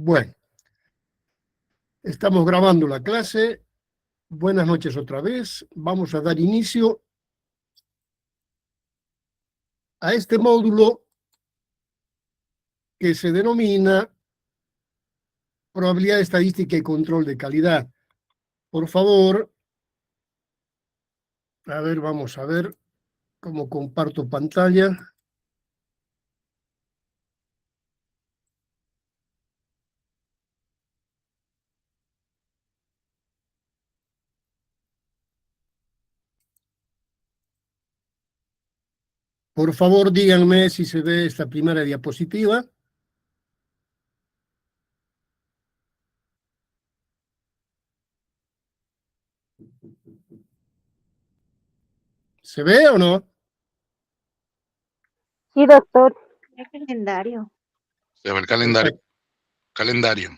Bueno, estamos grabando la clase. Buenas noches otra vez. Vamos a dar inicio a este módulo que se denomina Probabilidad Estadística y Control de Calidad. Por favor, vamos a ver cómo comparto pantalla. Por favor, díganme si se ve esta primera diapositiva. ¿Se ve o no? Sí, doctor. El calendario. Se ve el calendario. Calendario.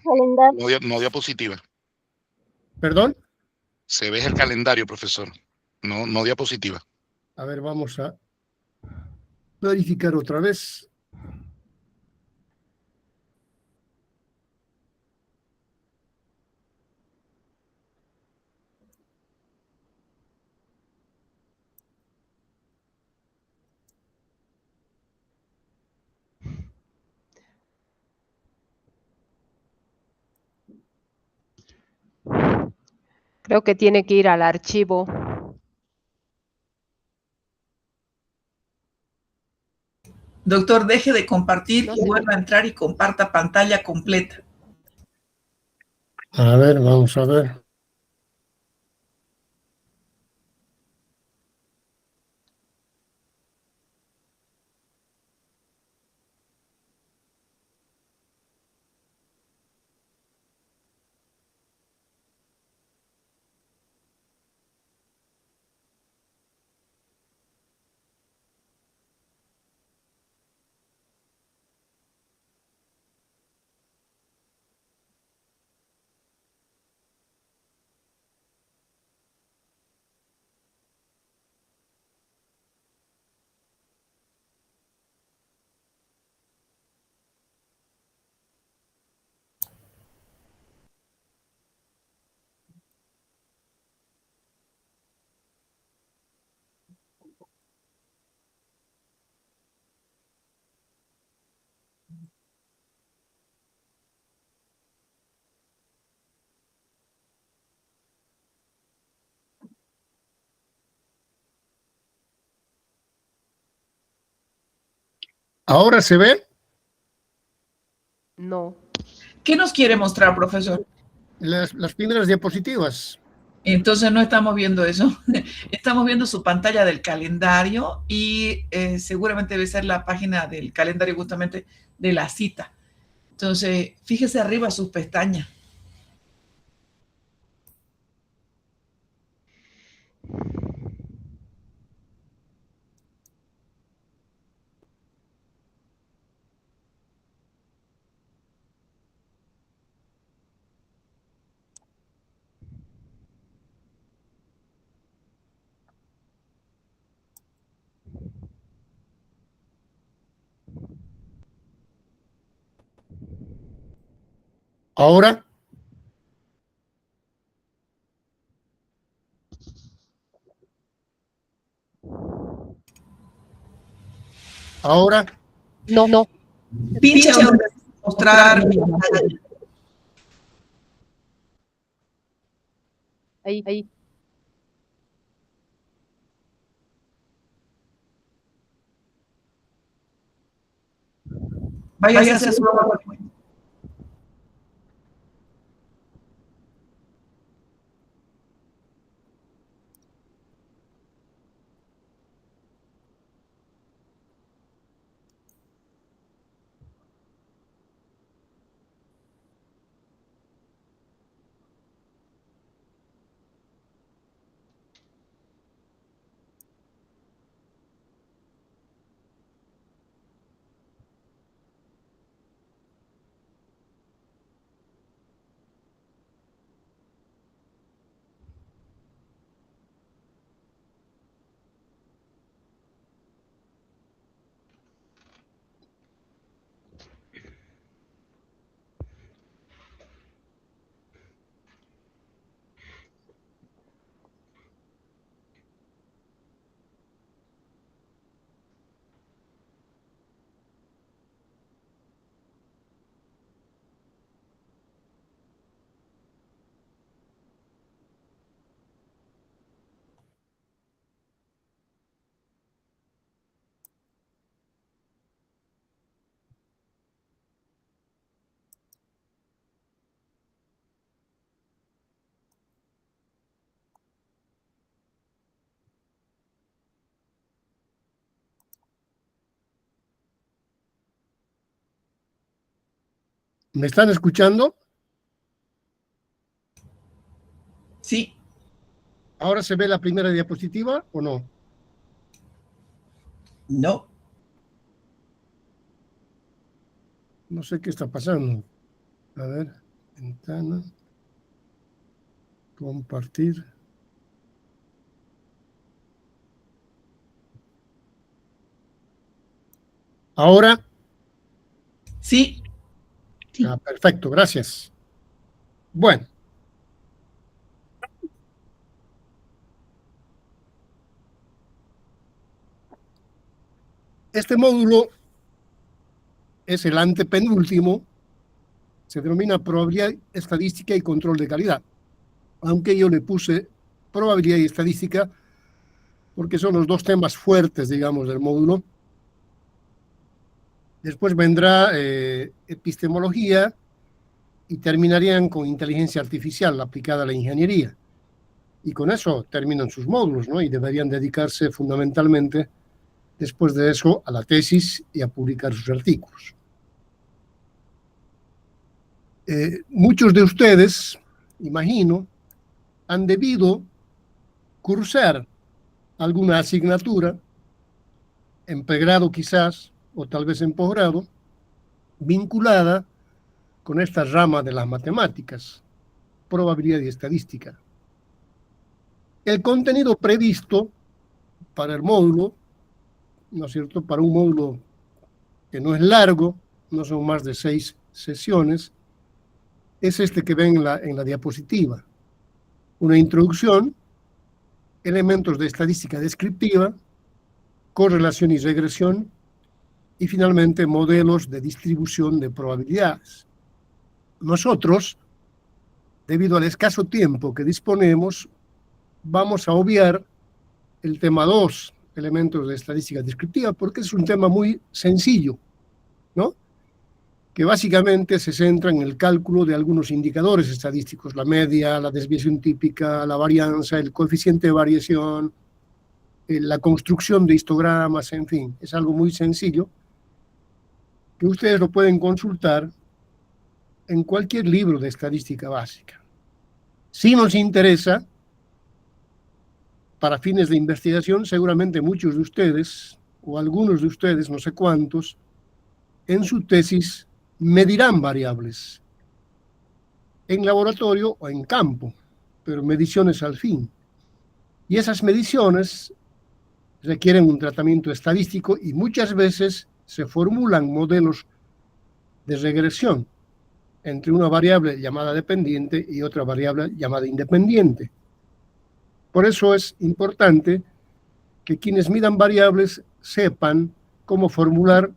No diapositiva. ¿Perdón? Se ve el calendario, profesor. No diapositiva. A ver, vamos a verificar otra vez. Creo que tiene que ir al archivo. Doctor, deje de compartir No y sé. vuelva a entrar y comparta pantalla completa. A ver, vamos a ver. ¿Ahora se ve? No. ¿Qué nos quiere mostrar, profesor? Las primeras diapositivas. Entonces no estamos viendo eso. Estamos viendo su pantalla del calendario y seguramente debe ser la página del calendario justamente de la cita. Entonces, fíjese arriba sus pestañas. ¿Ahora? ¿Ahora? No. Pinche donde mostrar pantalla. Ahí. Váyase hacia su PowerPoint. ¿Me están escuchando? Sí. ¿Ahora se ve la primera diapositiva o no? No. No sé qué está pasando. A ver, ventana, compartir. Ahora. Sí. Sí. Perfecto, gracias. Bueno. Este módulo es el antepenúltimo. Se denomina probabilidad estadística y control de calidad. Aunque yo le puse probabilidad y estadística porque son los dos temas fuertes, digamos, del módulo. Después vendrá epistemología y terminarían con inteligencia artificial aplicada a la ingeniería. Y con eso terminan sus módulos, ¿no? Y deberían dedicarse fundamentalmente, después de eso, a la tesis y a publicar sus artículos. Muchos de ustedes, imagino, han debido cursar alguna asignatura, en pregrado quizás, o tal vez en posgrado, vinculada con esta rama de las matemáticas, probabilidad y estadística. El contenido previsto para el módulo, ¿no es cierto?, para un módulo que no es largo, no son más de 6 sesiones, es este que ven en la diapositiva. Una introducción, elementos de estadística descriptiva, correlación y regresión, y finalmente modelos de distribución de probabilidades. Nosotros, debido al escaso tiempo que disponemos, vamos a obviar el tema 2, elementos de estadística descriptiva, porque es un tema muy sencillo, ¿no? Que básicamente se centra en el cálculo de algunos indicadores estadísticos, la media, la desviación típica, la varianza, el coeficiente de variación, la construcción de histogramas, en fin, es algo muy sencillo, que ustedes lo pueden consultar en cualquier libro de estadística básica. Si nos interesa, para fines de investigación, seguramente muchos de ustedes, o algunos de ustedes, no sé cuántos, en su tesis medirán variables en laboratorio o en campo, pero mediciones al fin. Y esas mediciones requieren un tratamiento estadístico y muchas veces se formulan modelos de regresión entre una variable llamada dependiente y otra variable llamada independiente. Por eso es importante que quienes midan variables sepan cómo formular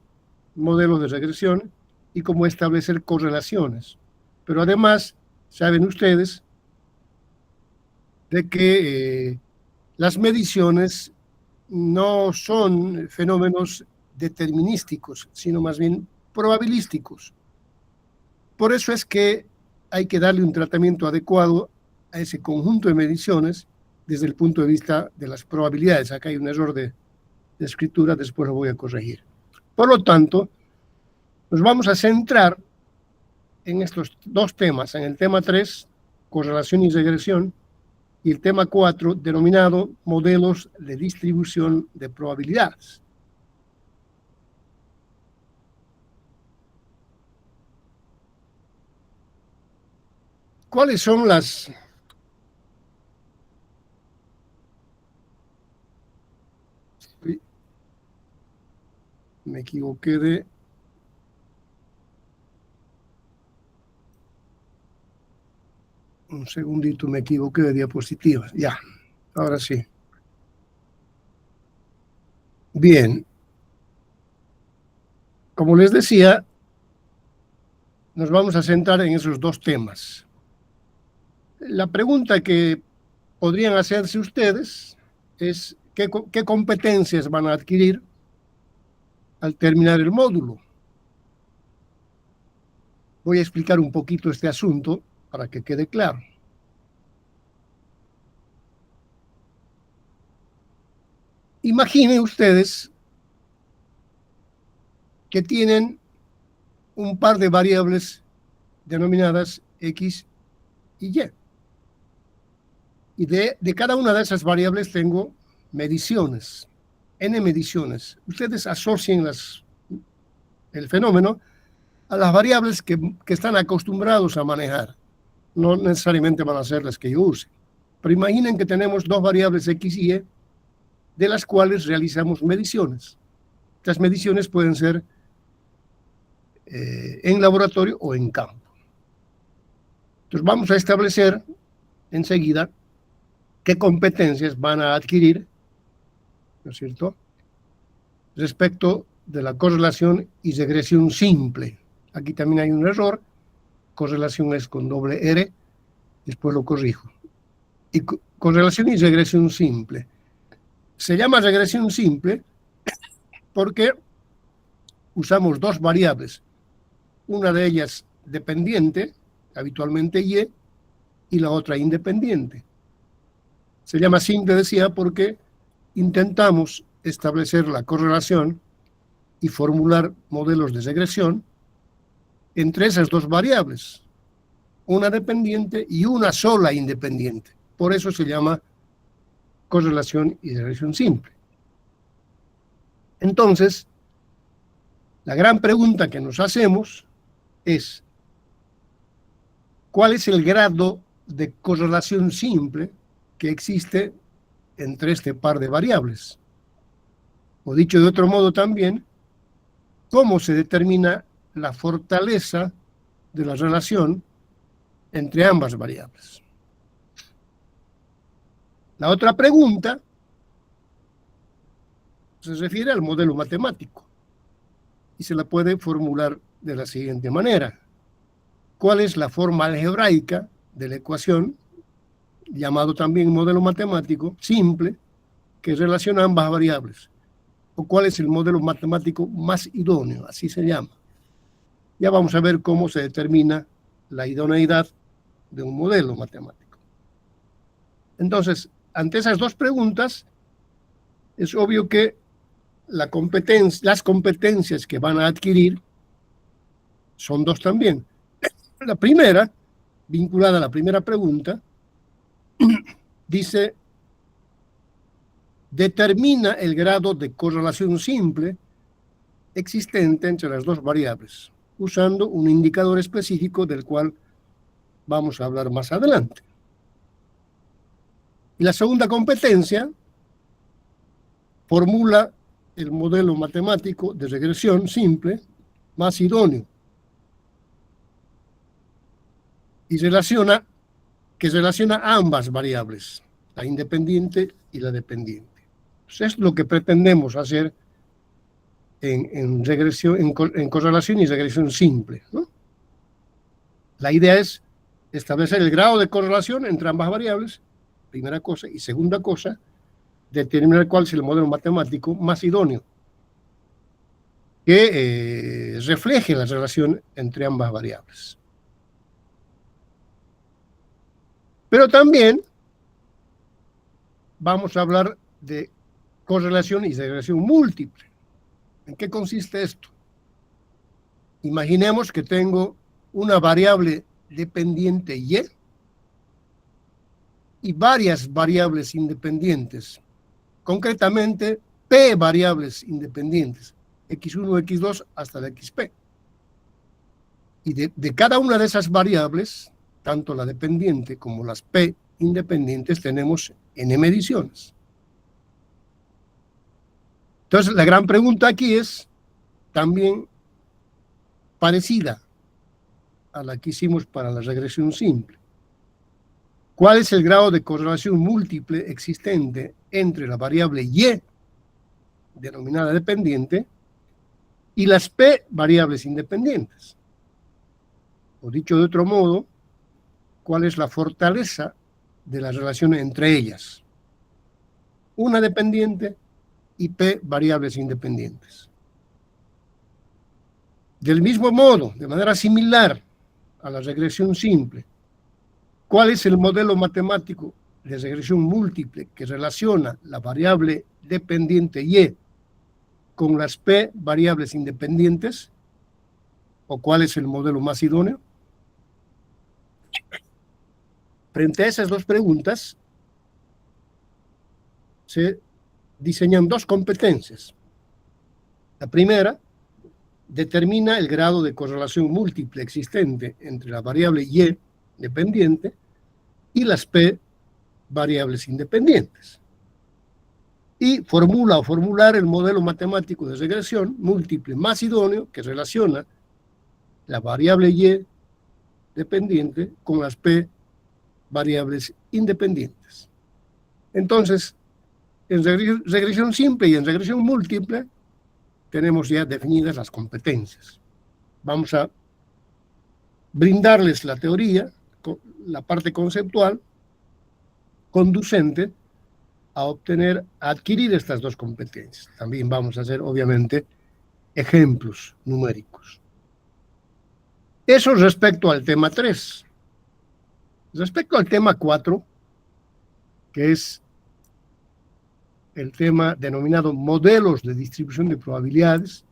modelos de regresión y cómo establecer correlaciones. Pero además, saben ustedes de que las mediciones no son fenómenos determinísticos, sino más bien probabilísticos. Por eso es que hay que darle un tratamiento adecuado a ese conjunto de mediciones desde el punto de vista de las probabilidades. Acá hay un error de escritura, después lo voy a corregir. Por lo tanto, nos vamos a centrar en estos dos temas, en el tema 3, correlación y regresión, y el tema 4, denominado modelos de distribución de probabilidades. ¿Cuáles son las me equivoqué de un segundito, me equivoqué de diapositivas. Ya, ahora sí. Bien. Como les decía, nos vamos a centrar en esos dos temas. La pregunta que podrían hacerse ustedes es ¿qué competencias van a adquirir al terminar el módulo? Voy a explicar un poquito este asunto para que quede claro. Imaginen ustedes que tienen un par de variables denominadas X y Y. Y de cada una de esas variables tengo mediciones, n mediciones. Ustedes asocien el fenómeno a las variables que están acostumbrados a manejar. No necesariamente van a ser las que yo use. Pero imaginen que tenemos dos variables X y Y, de las cuales realizamos mediciones. Estas mediciones pueden ser en laboratorio o en campo. Entonces vamos a establecer enseguida qué competencias van a adquirir, ¿no es cierto?, respecto de la correlación y regresión simple. Aquí también hay un error. Correlación es con doble R, después lo corrijo. Y correlación y regresión simple. Se llama regresión simple porque usamos dos variables. Una de ellas dependiente, habitualmente Y, y la otra independiente. Se llama simple, decía, porque intentamos establecer la correlación y formular modelos de regresión entre esas dos variables, una dependiente y una sola independiente. Por eso se llama correlación y regresión simple. Entonces, la gran pregunta que nos hacemos es: ¿cuál es el grado de correlación simple que existe entre este par de variables? O dicho de otro modo también, ¿cómo se determina la fortaleza de la relación entre ambas variables? La otra pregunta se refiere al modelo matemático y se la puede formular de la siguiente manera: ¿cuál es la forma algebraica de la ecuación, llamado también modelo matemático simple, que relaciona ambas variables? ¿O cuál es el modelo matemático más idóneo? Así se llama. Ya vamos a ver cómo se determina la idoneidad de un modelo matemático. Entonces, ante esas dos preguntas, es obvio que las competencias que van a adquirir son dos también. La primera, vinculada a la primera pregunta, dice: determina el grado de correlación simple existente entre las dos variables, usando un indicador específico del cual vamos a hablar más adelante. Y la segunda competencia formula el modelo matemático de regresión simple más idóneo y relaciona ambas variables, la independiente y la dependiente. Entonces, es lo que pretendemos hacer en correlación y regresión simple, ¿no? La idea es establecer el grado de correlación entre ambas variables, primera cosa, y segunda cosa, determinar cuál es el modelo matemático más idóneo que refleje la relación entre ambas variables. Pero también vamos a hablar de correlación y regresión múltiple. ¿En qué consiste esto? Imaginemos que tengo una variable dependiente y varias variables independientes, concretamente P variables independientes, X1, X2 hasta la XP. Y de cada una de esas variables, tanto la dependiente como las P independientes, tenemos n mediciones. Entonces, la gran pregunta aquí es también parecida a la que hicimos para la regresión simple. ¿Cuál es el grado de correlación múltiple existente entre la variable Y, denominada dependiente, y las P variables independientes? O dicho de otro modo, ¿cuál es la fortaleza de la relación entre ellas? Una dependiente y P variables independientes. Del mismo modo, de manera similar a la regresión simple, ¿cuál es el modelo matemático de regresión múltiple que relaciona la variable dependiente Y con las P variables independientes? ¿O cuál es el modelo más idóneo? Frente a esas dos preguntas, se diseñan dos competencias. La primera determina el grado de correlación múltiple existente entre la variable Y dependiente y las P variables independientes. Y formula o formular el modelo matemático de regresión múltiple más idóneo que relaciona la variable Y dependiente con las P variables independientes. Entonces, en regresión simple y en regresión múltiple tenemos ya definidas las competencias. Vamos a brindarles la teoría, la parte conceptual, conducente a adquirir estas dos competencias. También vamos a hacer, obviamente, ejemplos numéricos. Eso respecto al tema 3. Respecto al tema 4, que es el tema denominado modelos de distribución de probabilidades,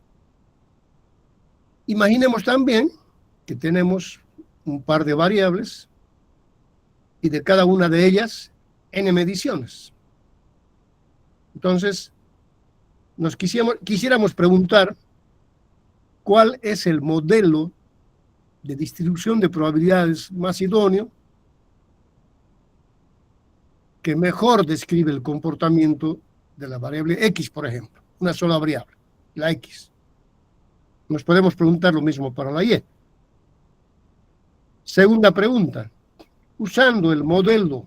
imaginemos también que tenemos un par de variables y de cada una de ellas n mediciones. Entonces, quisiéramos preguntar cuál es el modelo de distribución de probabilidades más idóneo que mejor describe el comportamiento de la variable X, por ejemplo, una sola variable, la X. Nos podemos preguntar lo mismo para la Y. Segunda pregunta, usando el modelo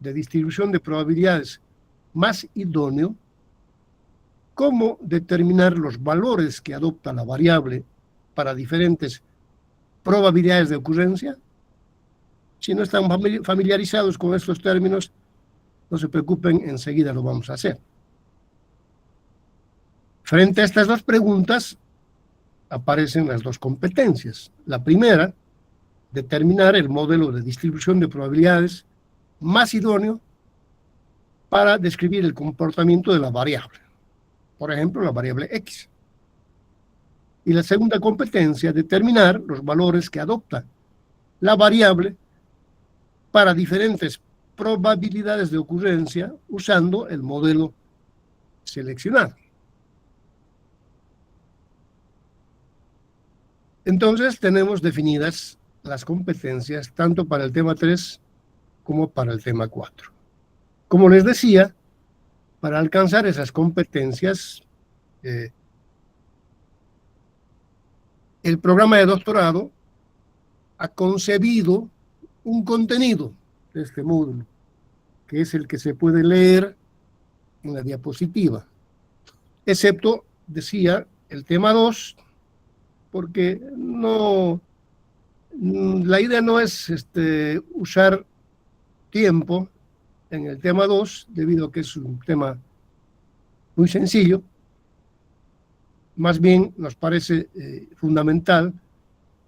de distribución de probabilidades más idóneo, ¿cómo determinar los valores que adopta la variable para diferentes probabilidades de ocurrencia? Si no están familiarizados con estos términos, no se preocupen, enseguida lo vamos a hacer. Frente a estas dos preguntas, aparecen las dos competencias. La primera, determinar el modelo de distribución de probabilidades más idóneo para describir el comportamiento de la variable. Por ejemplo, la variable X. Y la segunda competencia, determinar los valores que adopta la variable para diferentes probabilidades de ocurrencia usando el modelo seleccionado. Entonces tenemos definidas las competencias tanto para el tema 3 como para el tema 4. Como les decía, para alcanzar esas competencias, el programa de doctorado ha concebido un contenido de este módulo, que es el que se puede leer en la diapositiva, excepto, decía, el tema 2, porque la idea no es usar tiempo en el tema 2, debido a que es un tema muy sencillo. Más bien nos parece fundamental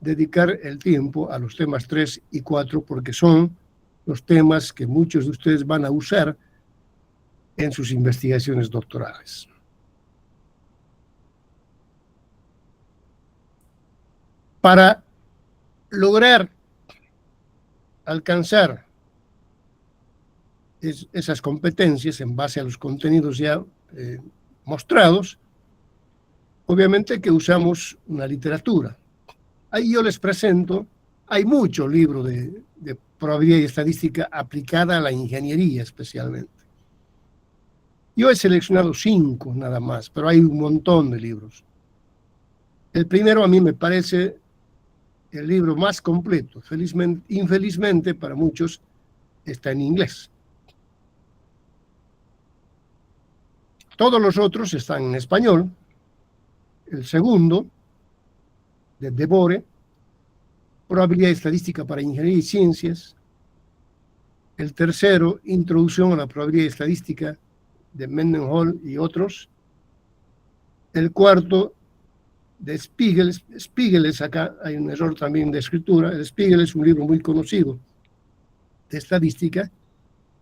dedicar el tiempo a los temas 3 y 4, porque son los temas que muchos de ustedes van a usar en sus investigaciones doctorales. Para lograr alcanzar esas competencias en base a los contenidos ya mostrados, obviamente que usamos una literatura. Ahí yo les presento, hay mucho libro de probabilidad y estadística aplicada a la ingeniería especialmente. Yo he seleccionado 5 nada más, pero hay un montón de libros. El primero a mí me parece el libro más completo. Infelizmente para muchos está en inglés. Todos los otros están en español. El segundo, de Debore, Probabilidad y Estadística para Ingeniería y Ciencias. El tercero, Introducción a la Probabilidad y Estadística, de Mendenhall y otros. El cuarto, de Spiegel. Spiegel es acá, hay un error también de escritura. El Spiegel es un libro muy conocido de estadística.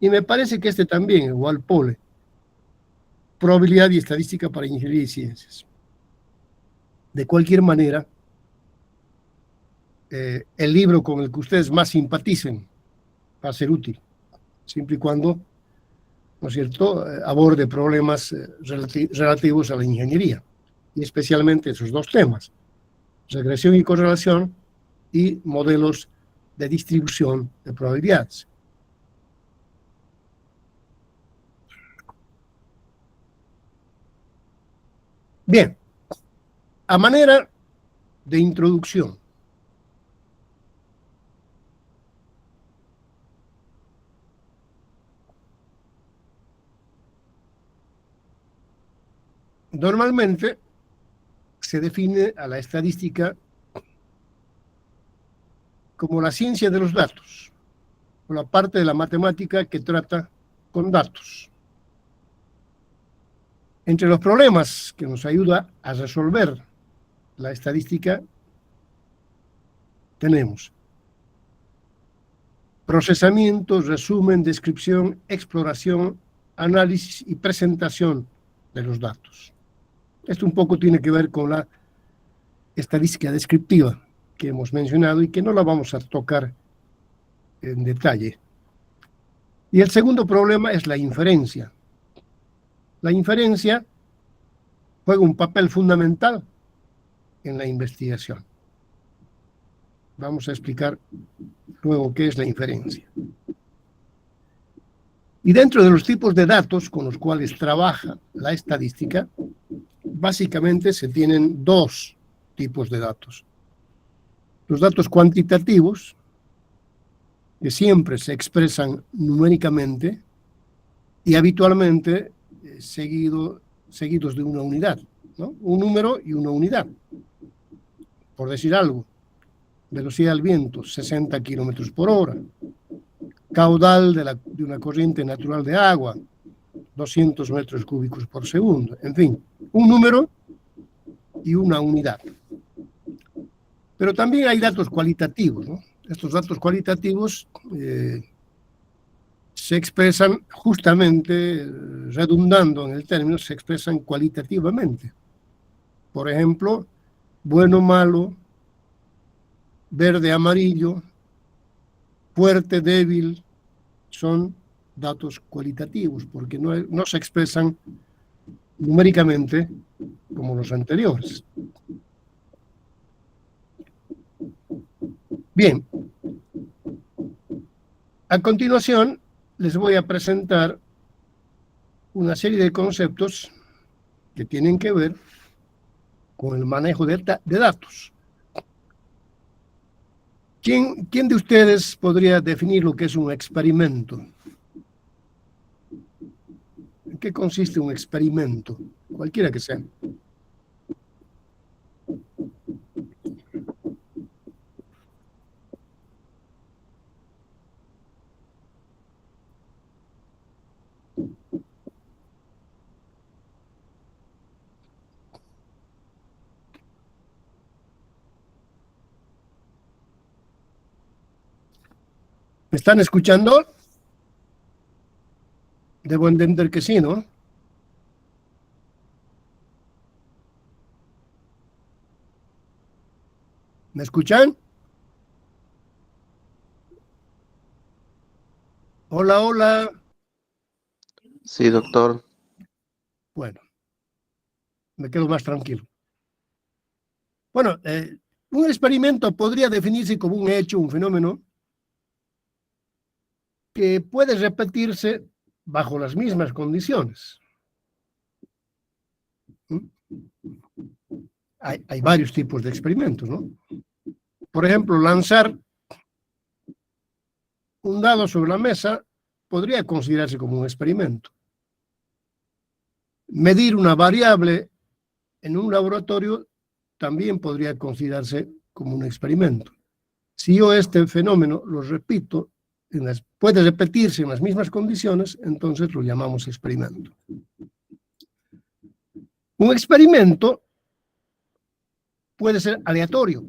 Y me parece que este también, Walpole, Probabilidad y Estadística para Ingeniería y Ciencias. De cualquier manera, el libro con el que ustedes más simpaticen va a ser útil, siempre y cuando, ¿no es cierto?, aborde problemas relativos a la ingeniería, y especialmente esos dos temas, regresión y correlación y modelos de distribución de probabilidades. Bien, a manera de introducción, normalmente se define a la estadística como la ciencia de los datos, o la parte de la matemática que trata con datos. Entre los problemas que nos ayuda a resolver la estadística tenemos procesamiento, resumen, descripción, exploración, análisis y presentación de los datos. Esto un poco tiene que ver con la estadística descriptiva que hemos mencionado y que no la vamos a tocar en detalle. Y el segundo problema es la inferencia. La inferencia juega un papel fundamental en la investigación. Vamos a explicar luego qué es la inferencia. Y dentro de los tipos de datos con los cuales trabaja la estadística, básicamente se tienen dos tipos de datos. Los datos cuantitativos, que siempre se expresan numéricamente y habitualmente seguidos de una unidad, ¿no? Un número y una unidad. Por decir algo, velocidad del viento, 60 kilómetros por hora. Caudal de una corriente natural de agua, 200 metros cúbicos por segundo. En fin, un número y una unidad. Pero también hay datos cualitativos, ¿no? Estos datos cualitativos se expresan justamente, redundando en el término, se expresan cualitativamente. Por ejemplo, bueno, malo, verde, amarillo, fuerte, débil, son datos cualitativos, porque no se expresan numéricamente como los anteriores. Bien, a continuación les voy a presentar una serie de conceptos que tienen que ver con el manejo de datos. ¿Quién de ustedes podría definir lo que es un experimento? ¿En qué consiste un experimento? Cualquiera que sea. ¿Me están escuchando? Debo entender que sí, ¿no? ¿Me escuchan? Hola, hola. Sí, doctor. Bueno, me quedo más tranquilo. Bueno, un experimento podría definirse como un hecho, un fenómeno, que puede repetirse bajo las mismas condiciones. Hay varios tipos de experimentos, ¿no? Por ejemplo, lanzar un dado sobre la mesa podría considerarse como un experimento. Medir una variable en un laboratorio también podría considerarse como un experimento. Si yo este fenómeno lo repito, puede repetirse en las mismas condiciones, entonces lo llamamos experimento. Un experimento puede ser aleatorio.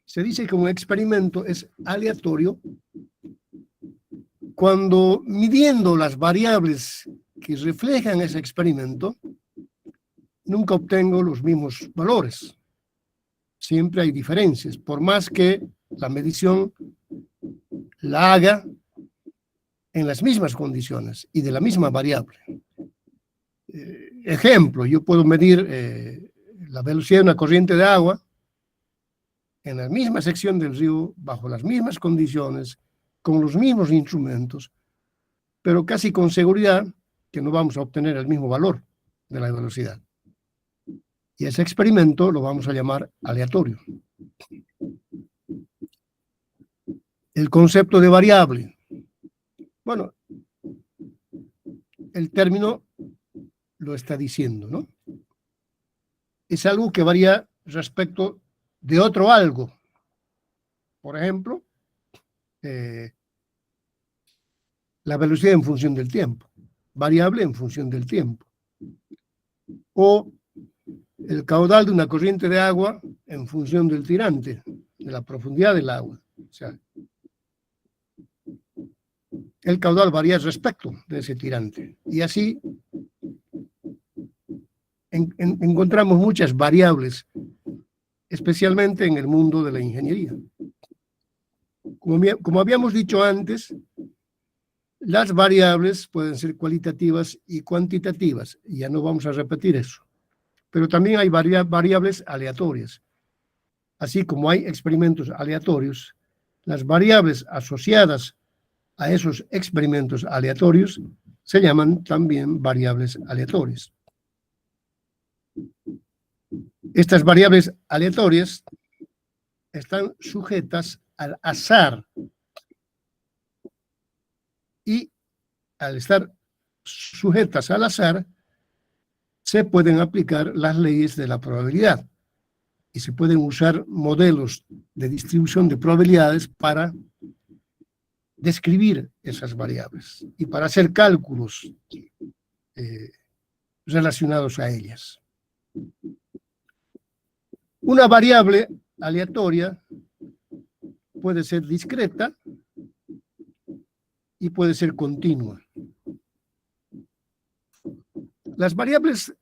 Se dice que un experimento es aleatorio cuando, midiendo las variables que reflejan ese experimento, nunca obtengo los mismos valores. Siempre hay diferencias, por más que la medición la haga en las mismas condiciones y de la misma variable. Ejemplo, yo puedo medir la velocidad de una corriente de agua en la misma sección del río, bajo las mismas condiciones, con los mismos instrumentos, pero casi con seguridad que no vamos a obtener el mismo valor de la velocidad. Y ese experimento lo vamos a llamar aleatorio. El concepto de variable. Bueno, el término lo está diciendo, ¿no? Es algo que varía respecto de otro algo. Por ejemplo, la velocidad en función del tiempo, variable en función del tiempo. O el caudal de una corriente de agua en función del tirante, de la profundidad del agua. O sea, el caudal varía respecto de ese tirante. Y así encontramos muchas variables, especialmente en el mundo de la ingeniería. Como habíamos dicho antes, las variables pueden ser cualitativas y cuantitativas, y ya no vamos a repetir eso. Pero también hay variables aleatorias. Así como hay experimentos aleatorios, las variables asociadas a esos experimentos aleatorios se llaman también variables aleatorias. Estas variables aleatorias están sujetas al azar y al estar sujetas al azar se pueden aplicar las leyes de la probabilidad y se pueden usar modelos de distribución de probabilidades para describir esas variables y para hacer cálculos relacionados a ellas. Una variable aleatoria puede ser discreta y puede ser continua. Las variables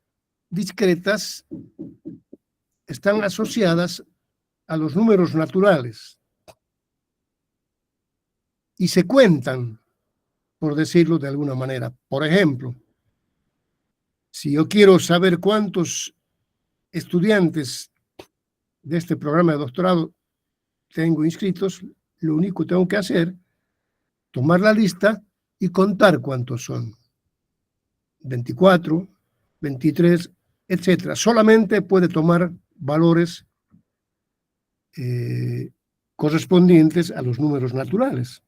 discretas están asociadas a los números naturales y se cuentan, por decirlo de alguna manera. Por ejemplo, si yo quiero saber cuántos estudiantes de este programa de doctorado tengo inscritos, lo único que tengo que hacer, tomar la lista y contar cuántos son. 24, 23, etcétera. Solamente puede tomar valores correspondientes a los números naturales.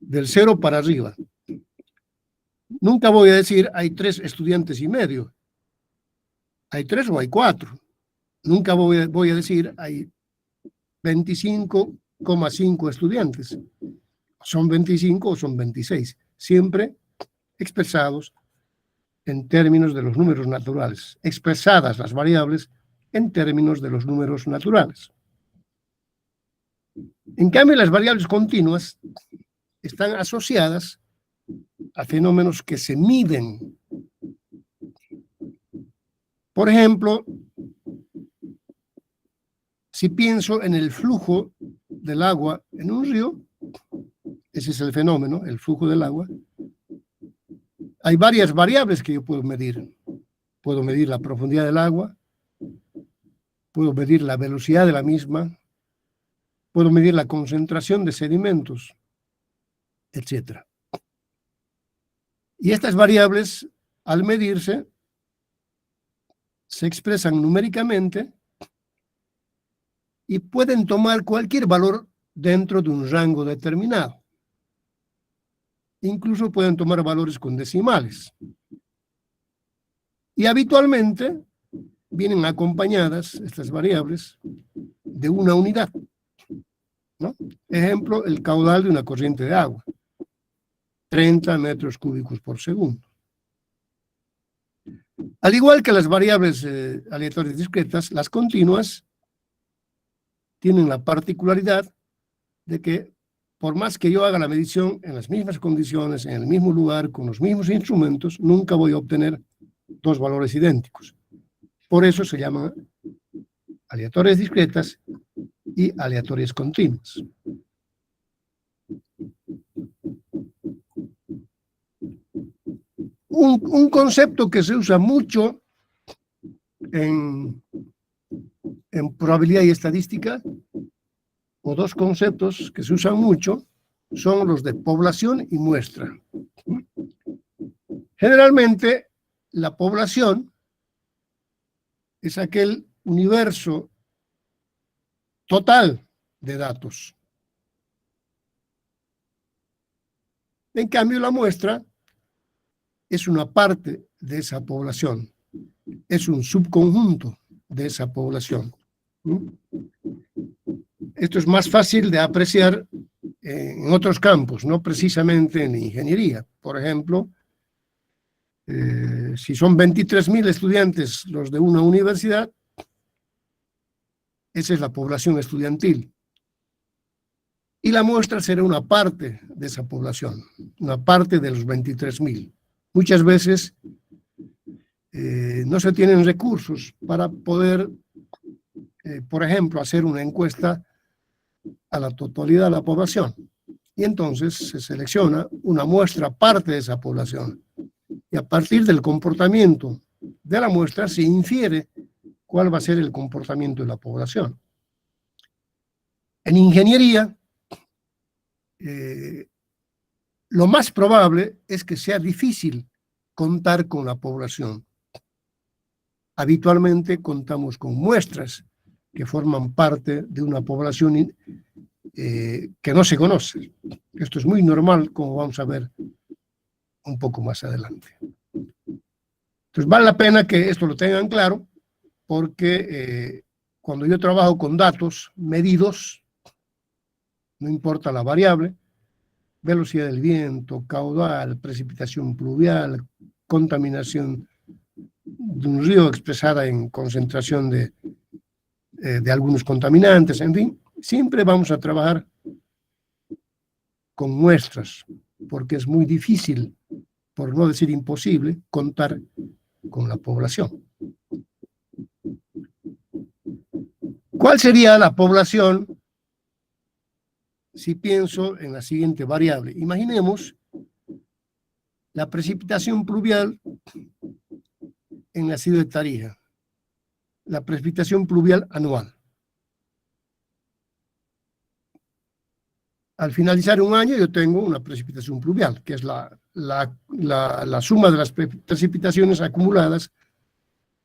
Del 0 para arriba. Nunca voy a decir hay 3 estudiantes y medio. Hay 3 o hay 4. Nunca voy a decir hay 25,5 estudiantes. Son 25 o son 26. Siempre expresados en términos de los números naturales. Expresadas las variables en términos de los números naturales. En cambio, las variables continuas están asociadas a fenómenos que se miden. Por ejemplo, si pienso en el flujo del agua en un río, ese es el fenómeno, el flujo del agua, hay varias variables que yo puedo medir. Puedo medir la profundidad del agua, puedo medir la velocidad de la misma, puedo medir la concentración de sedimentos, etc. Y estas variables, al medirse, se expresan numéricamente y pueden tomar cualquier valor dentro de un rango determinado. Incluso pueden tomar valores con decimales. Y habitualmente vienen acompañadas, estas variables, de una unidad, ¿no? Ejemplo, el caudal de una corriente de agua. 30 metros cúbicos por segundo. Al igual que las variables aleatorias discretas, las continuas tienen la particularidad de que por más que yo haga la medición en las mismas condiciones, en el mismo lugar, con los mismos instrumentos, nunca voy a obtener 2 valores idénticos. Por eso se llaman aleatorias discretas y aleatorias continuas. Un concepto que se usa mucho en probabilidad y estadística, o dos conceptos que se usan mucho, son los de población y muestra. Generalmente, la población es aquel universo total de datos. En cambio, la muestra es una parte de esa población, es un subconjunto de esa población. Esto es más fácil de apreciar en otros campos, no precisamente en ingeniería. Por ejemplo, si son 23.000 estudiantes los de una universidad, esa es la población estudiantil. Y la muestra será una parte de esa población, una parte de los 23.000. Muchas veces no se tienen recursos para poder, por ejemplo, hacer una encuesta a la totalidad de la población. Y entonces se selecciona una muestra parte de esa población. Y a partir del comportamiento de la muestra se infiere cuál va a ser el comportamiento de la población. En ingeniería, lo más probable es que sea difícil contar con la población. Habitualmente contamos con muestras que forman parte de una población que no se conoce. Esto es muy normal, como vamos a ver un poco más adelante. Entonces vale la pena que esto lo tengan claro, porque cuando yo trabajo con datos medidos, no importa la variable, velocidad del viento, caudal, precipitación pluvial, contaminación de un río expresada en concentración de algunos contaminantes, en fin, siempre vamos a trabajar con muestras, porque es muy difícil, por no decir imposible, contar con la población. ¿Cuál sería la población si pienso en la siguiente variable? Imaginemos la precipitación pluvial en la ciudad de Tarija, la precipitación pluvial anual. Al finalizar un año yo tengo una precipitación pluvial, que es la suma de las precipitaciones acumuladas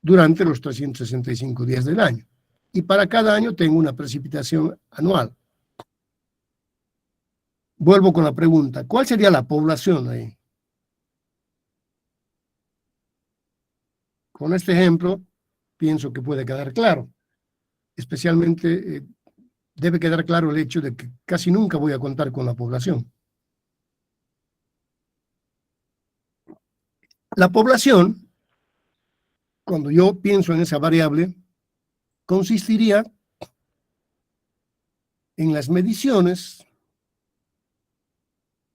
durante los 365 días del año. Y para cada año tengo una precipitación anual. Vuelvo con la pregunta, ¿cuál sería la población ahí? Con este ejemplo, pienso que puede quedar claro. Especialmente debe quedar claro el hecho de que casi nunca voy a contar con la población. La población, cuando yo pienso en esa variable, consistiría en las mediciones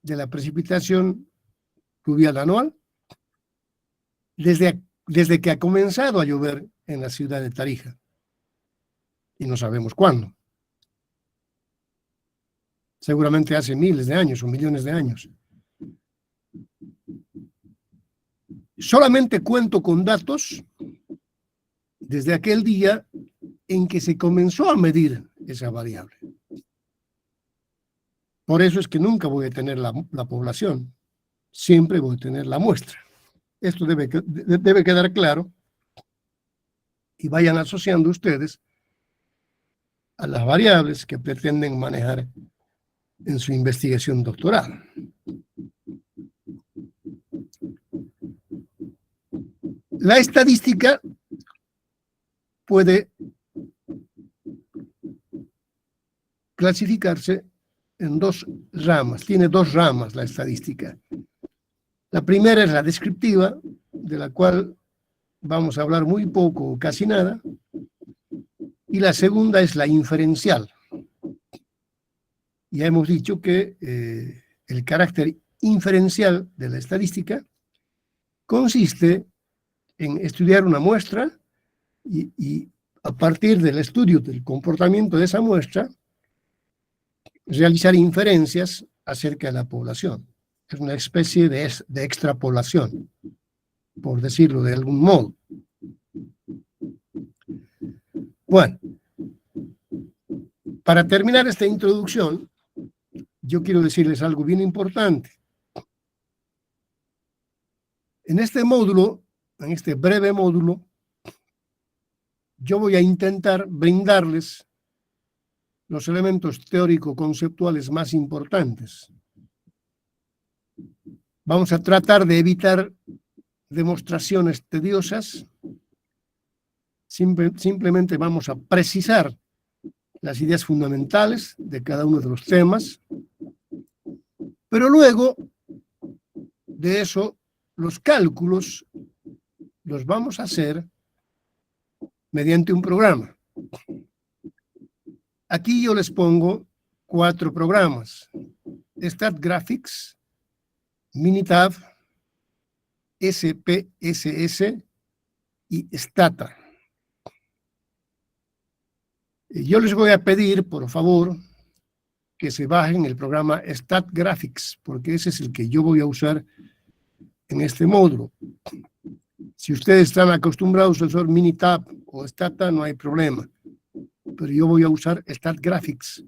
de la precipitación pluvial anual desde que ha comenzado a llover en la ciudad de Tarija. Y no sabemos cuándo. Seguramente hace miles de años o millones de años. Solamente cuento con datos desde aquel día en que se comenzó a medir esa variable. Por eso es que nunca voy a tener la población, siempre voy a tener la muestra. Esto debe quedar claro y vayan asociando ustedes a las variables que pretenden manejar en su investigación doctoral. La estadística puede clasificarse en dos ramas, tiene dos ramas la estadística. La primera es la descriptiva, de la cual vamos a hablar muy poco o casi nada, y la segunda es la inferencial. Ya hemos dicho que el carácter inferencial de la estadística consiste en estudiar una muestra y a partir del estudio del comportamiento de esa muestra, realizar inferencias acerca de la población. Es una especie de extrapolación. por decirlo de algún modo. Bueno, para terminar esta introducción, yo quiero decirles algo bien importante. En este módulo, en este breve módulo, yo voy a intentar brindarles los elementos teórico-conceptuales más importantes. Vamos a tratar de evitar demostraciones tediosas. Simplemente vamos a precisar las ideas fundamentales de cada uno de los temas, pero luego de eso, los cálculos los vamos a hacer mediante un programa. Aquí yo les pongo 4 programas: StatGraphics, Minitab, SPSS y Stata. Yo les voy a pedir, por favor, que se bajen el programa StatGraphics, porque ese es el que yo voy a usar en este módulo. Si ustedes están acostumbrados a usar Minitab o Stata, no hay problema, pero yo voy a usar StatGraphics.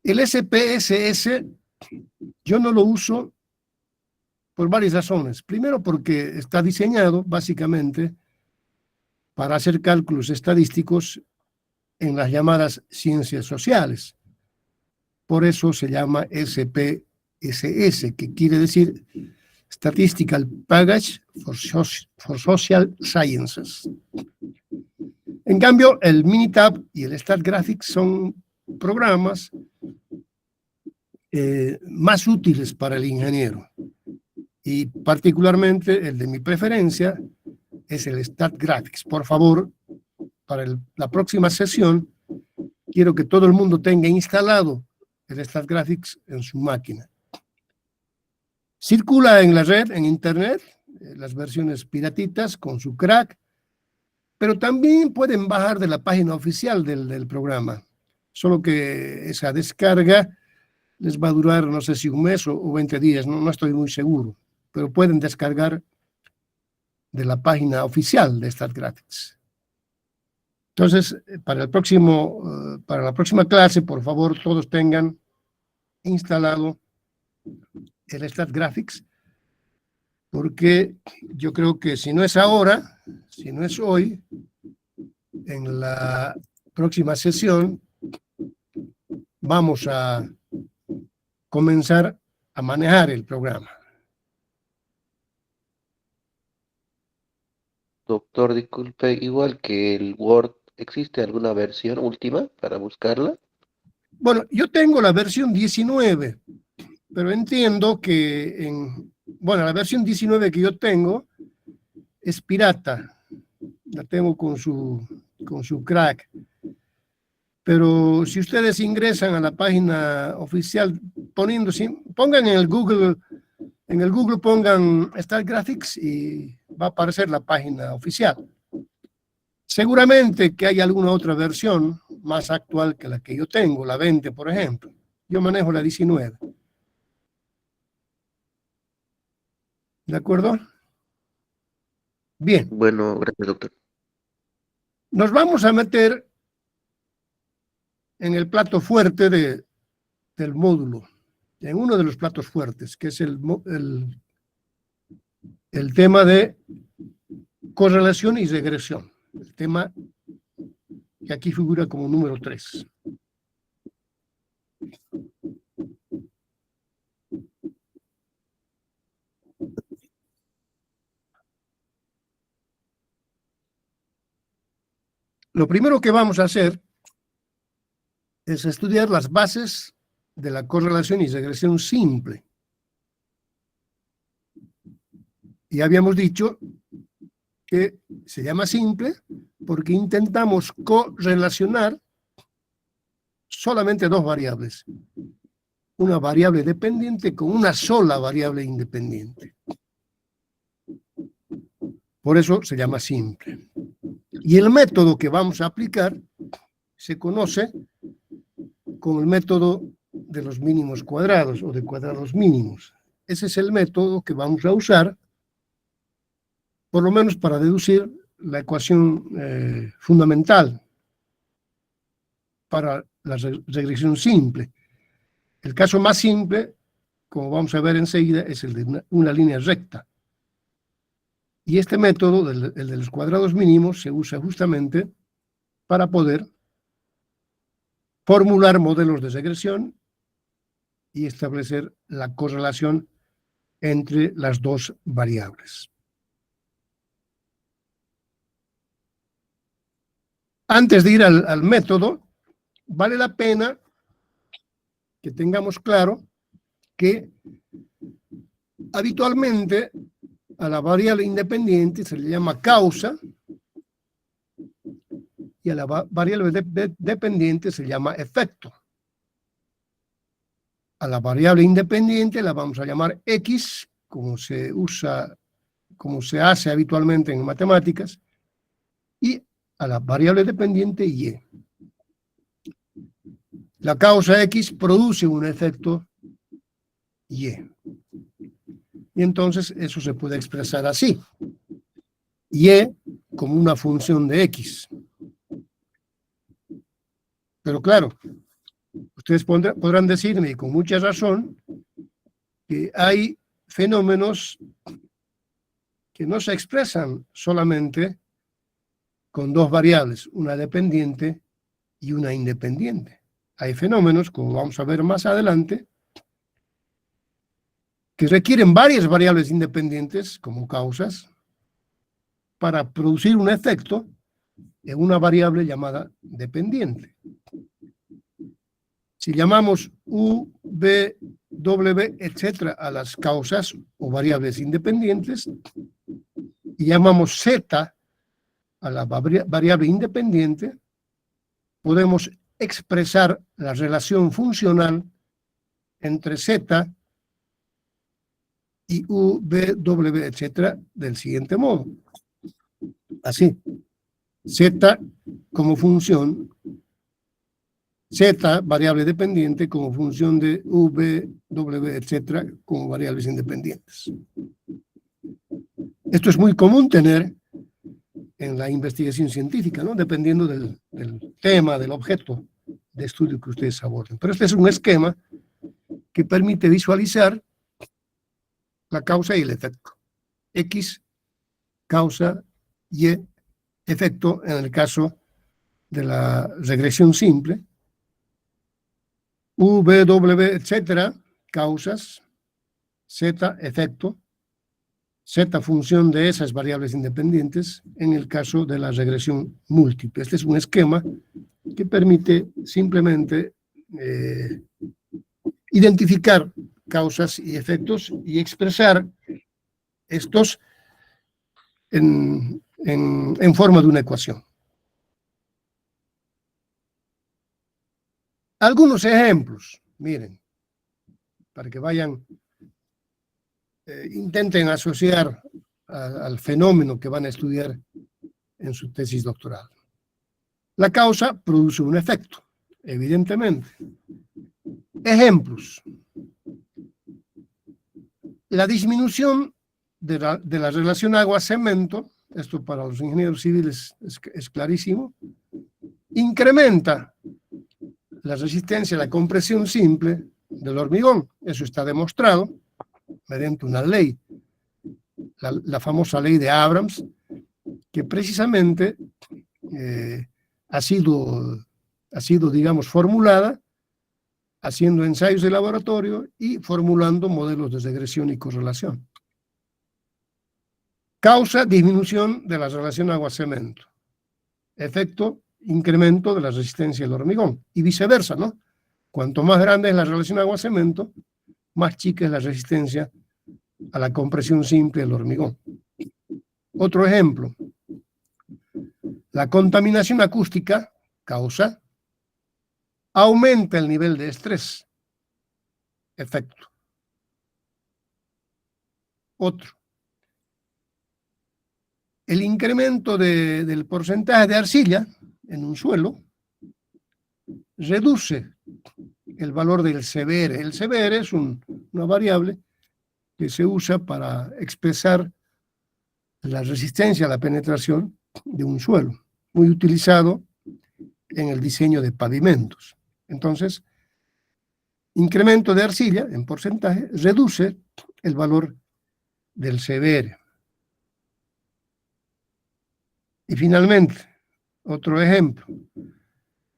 El SPSS yo no lo uso por varias razones. Primero, porque está diseñado básicamente para hacer cálculos estadísticos en las llamadas ciencias sociales. Por eso se llama SPSS, que quiere decir Statistical Package for Social Sciences. En cambio, el Minitab y el StatGraphics son programas más útiles para el ingeniero. Y particularmente el de mi preferencia es el StatGraphics. Por favor, para la próxima sesión, quiero que todo el mundo tenga instalado el StatGraphics en su máquina. Circula en la red, en internet, las versiones piratitas con su crack, pero también pueden bajar de la página oficial del programa. Solo que esa descarga les va a durar, no sé si un mes o 20 días, no estoy muy seguro, pero pueden descargar de la página oficial de StatGraphics. Entonces, para la próxima clase, por favor, todos tengan instalado el StatGraphics, porque yo creo que si no es ahora, si no es hoy, en la próxima sesión vamos a comenzar a manejar el programa. Doctor, disculpe, igual que el Word, ¿existe alguna versión última para buscarla? Bueno, yo tengo la versión 19, pero entiendo que la versión 19 que yo tengo es pirata. La tengo con su crack. Pero si ustedes ingresan a la página oficial pongan en el Google pongan StatGraphics y va a aparecer la página oficial. Seguramente que hay alguna otra versión más actual que la que yo tengo, la 20, por ejemplo. Yo manejo la 19. ¿De acuerdo? Bien. Bueno, gracias, doctor. Nos vamos a meter en el plato fuerte del módulo, en uno de los platos fuertes, que es el tema de correlación y regresión, el tema que aquí figura como número 3. Lo primero que vamos a hacer es estudiar las bases de la correlación y regresión simple. Y habíamos dicho que se llama simple porque intentamos correlacionar solamente 2 variables. Una variable dependiente con una sola variable independiente. Por eso se llama simple. Y el método que vamos a aplicar se conoce como el método de los mínimos cuadrados o de cuadrados mínimos. Ese es el método que vamos a usar por lo menos para deducir la ecuación fundamental para la regresión simple. El caso más simple, como vamos a ver enseguida, es el de una línea recta. Y este método, el de los cuadrados mínimos, se usa justamente para poder formular modelos de regresión y establecer la correlación entre las dos variables. Antes de ir al método, vale la pena que tengamos claro que habitualmente a la variable independiente se le llama causa y a la variable dependiente se llama efecto. A la variable independiente la vamos a llamar X, como se usa, como se hace habitualmente en matemáticas, y a la variable dependiente Y. La causa X produce un efecto Y. Y entonces eso se puede expresar así. Y como una función de X. Pero claro, ustedes podrán decirme, y con mucha razón, que hay fenómenos que no se expresan solamente con dos variables, una dependiente y una independiente. Hay fenómenos, como vamos a ver más adelante, que requieren varias variables independientes como causas para producir un efecto en una variable llamada dependiente. Si llamamos U, B, W, etcétera, a las causas o variables independientes, y llamamos Z a la variable independiente, podemos expresar la relación funcional entre Z y U, B, W, etcétera, del siguiente modo. Así. Z como función, Z, variable dependiente, como función de U, B, W, etcétera, como variables independientes. Esto es muy común tener en la investigación científica, ¿no? Dependiendo del tema, del objeto de estudio que ustedes aborden. Pero este es un esquema que permite visualizar la causa y el efecto. X, causa, Y, efecto en el caso de la regresión simple. U, B, W, etcétera, causas. Z, efecto. Z, función de esas variables independientes en el caso de la regresión múltiple. Este es un esquema que permite simplemente identificar causas y efectos y expresar estos en forma de una ecuación. Algunos ejemplos, miren, para que vayan, intenten asociar al fenómeno que van a estudiar en su tesis doctoral. La causa produce un efecto, evidentemente. Ejemplos. La disminución de la relación agua-cemento, esto para los ingenieros civiles es clarísimo, incrementa la resistencia a la compresión simple del hormigón. Eso está demostrado mediante una ley, la famosa ley de Abrams, que precisamente ha sido, digamos, formulada haciendo ensayos de laboratorio y formulando modelos de regresión y correlación. Causa, disminución de la relación agua-cemento. Efecto, incremento de la resistencia del hormigón. Y viceversa, ¿no? Cuanto más grande es la relación agua-cemento, más chica es la resistencia a la compresión simple del hormigón. Otro ejemplo. La contaminación acústica, causa, aumenta el nivel de estrés. Efecto. Otro. El incremento del porcentaje de arcilla en un suelo reduce el valor del CBR. El CBR es una variable que se usa para expresar la resistencia a la penetración de un suelo, muy utilizado en el diseño de pavimentos. Entonces, incremento de arcilla en porcentaje reduce el valor del CBR. Y finalmente, otro ejemplo.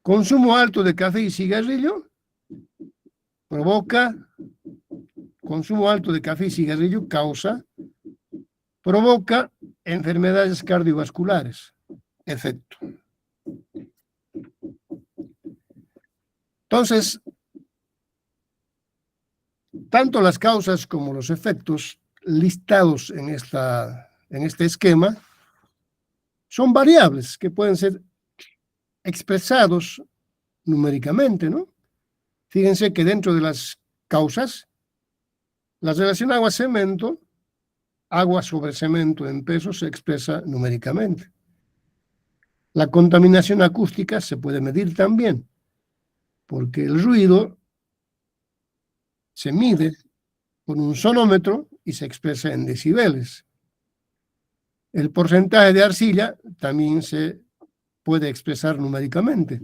Consumo alto de café y cigarrillo consumo alto de café y cigarrillo provoca enfermedades cardiovasculares. Efecto. Entonces, tanto las causas como los efectos listados en este esquema son variables que pueden ser expresados numéricamente, ¿no? Fíjense que dentro de las causas, la relación agua-cemento, agua sobre cemento en pesos, se expresa numéricamente. La contaminación acústica se puede medir también, porque el ruido se mide con un sonómetro y se expresa en decibeles. El porcentaje de arcilla también se puede expresar numéricamente.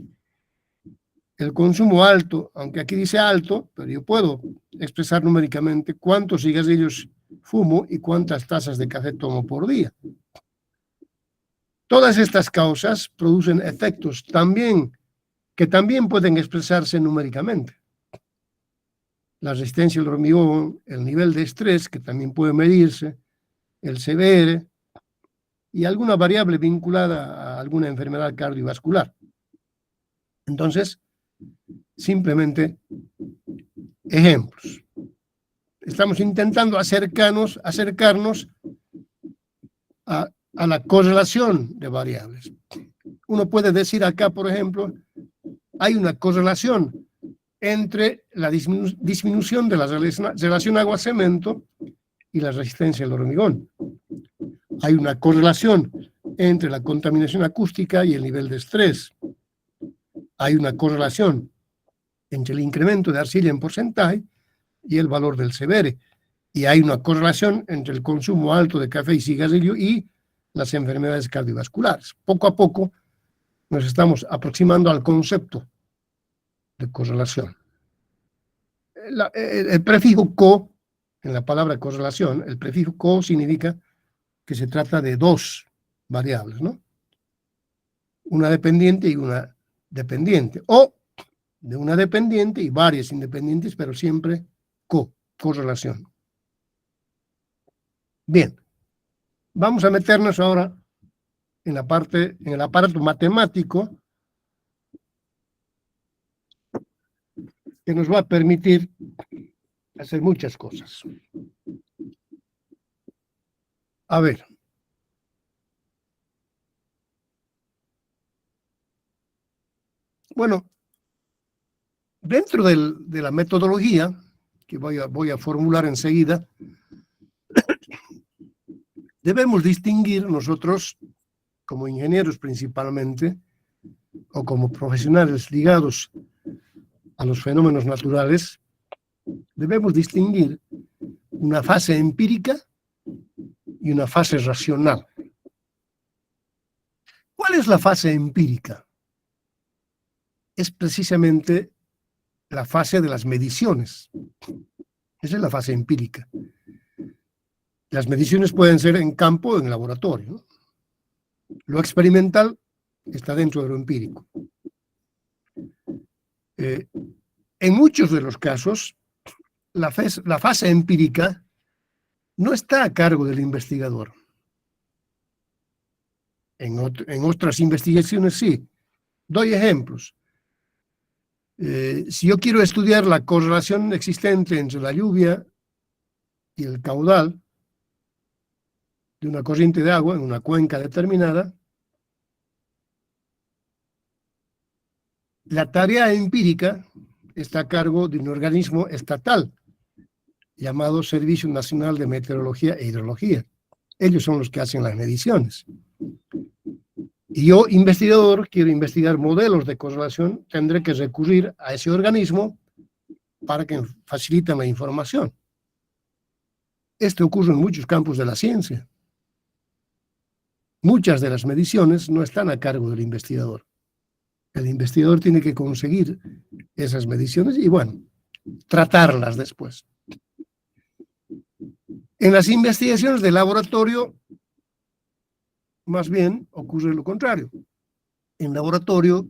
El consumo alto, aunque aquí dice alto, pero yo puedo expresar numéricamente cuántos cigarrillos fumo y cuántas tazas de café tomo por día. Todas estas causas producen efectos que también pueden expresarse numéricamente. La resistencia al hormigón, el nivel de estrés, que también puede medirse, el CBR y alguna variable vinculada a alguna enfermedad cardiovascular. Entonces, simplemente ejemplos. Estamos intentando acercarnos a la correlación de variables. Uno puede decir acá, por ejemplo, hay una correlación entre la disminución de la relación agua-cemento y la resistencia al hormigón. Hay una correlación entre la contaminación acústica y el nivel de estrés. Hay una correlación entre el incremento de arcilla en porcentaje y el valor del CBR. Y hay una correlación entre el consumo alto de café y cigarrillo y las enfermedades cardiovasculares. Poco a poco nos estamos aproximando al concepto de correlación. El prefijo co, en la palabra correlación, el prefijo co significa que se trata de dos variables, ¿no? Una dependiente y una dependiente, o de una dependiente y varias independientes, pero siempre correlación. Bien, vamos a meternos ahora en el aparato matemático que nos va a permitir hacer muchas cosas. A ver. Bueno, dentro de la metodología, que voy a formular enseguida, debemos distinguir nosotros, como ingenieros principalmente, o como profesionales ligados a los fenómenos naturales, debemos distinguir una fase empírica y una fase racional. ¿Cuál es la fase empírica? Es precisamente la fase de las mediciones. Esa es la fase empírica. Las mediciones pueden ser en campo o en laboratorio, ¿no? Lo experimental está dentro de lo empírico. En muchos de los casos, la fase empírica no está a cargo del investigador. En otras investigaciones sí. Doy ejemplos. Si yo quiero estudiar la correlación existente entre la lluvia y el caudal de una corriente de agua en una cuenca determinada, la tarea empírica está a cargo de un organismo estatal llamado Servicio Nacional de Meteorología e Hidrología. Ellos son los que hacen las mediciones. Y yo, investigador, quiero investigar modelos de correlación, tendré que recurrir a ese organismo para que faciliten la información. Esto ocurre en muchos campos de la ciencia. muchas de las mediciones no están a cargo del investigador. El investigador tiene que conseguir esas mediciones y, bueno, tratarlas después. En las investigaciones de laboratorio, más bien, ocurre lo contrario. En laboratorio,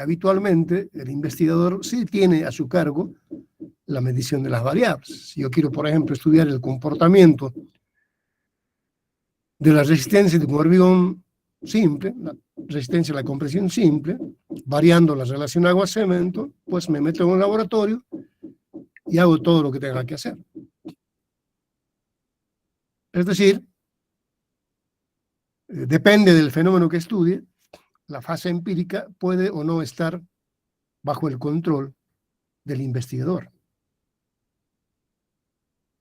habitualmente, el investigador sí tiene a su cargo la medición de las variables. Si yo quiero, por ejemplo, estudiar el comportamiento de la resistencia de un hormigón simple, la resistencia a la compresión simple, variando la relación agua-cemento, pues me meto en un laboratorio y hago todo lo que tenga que hacer. Es decir, depende del fenómeno que estudie, la fase empírica puede o no estar bajo el control del investigador.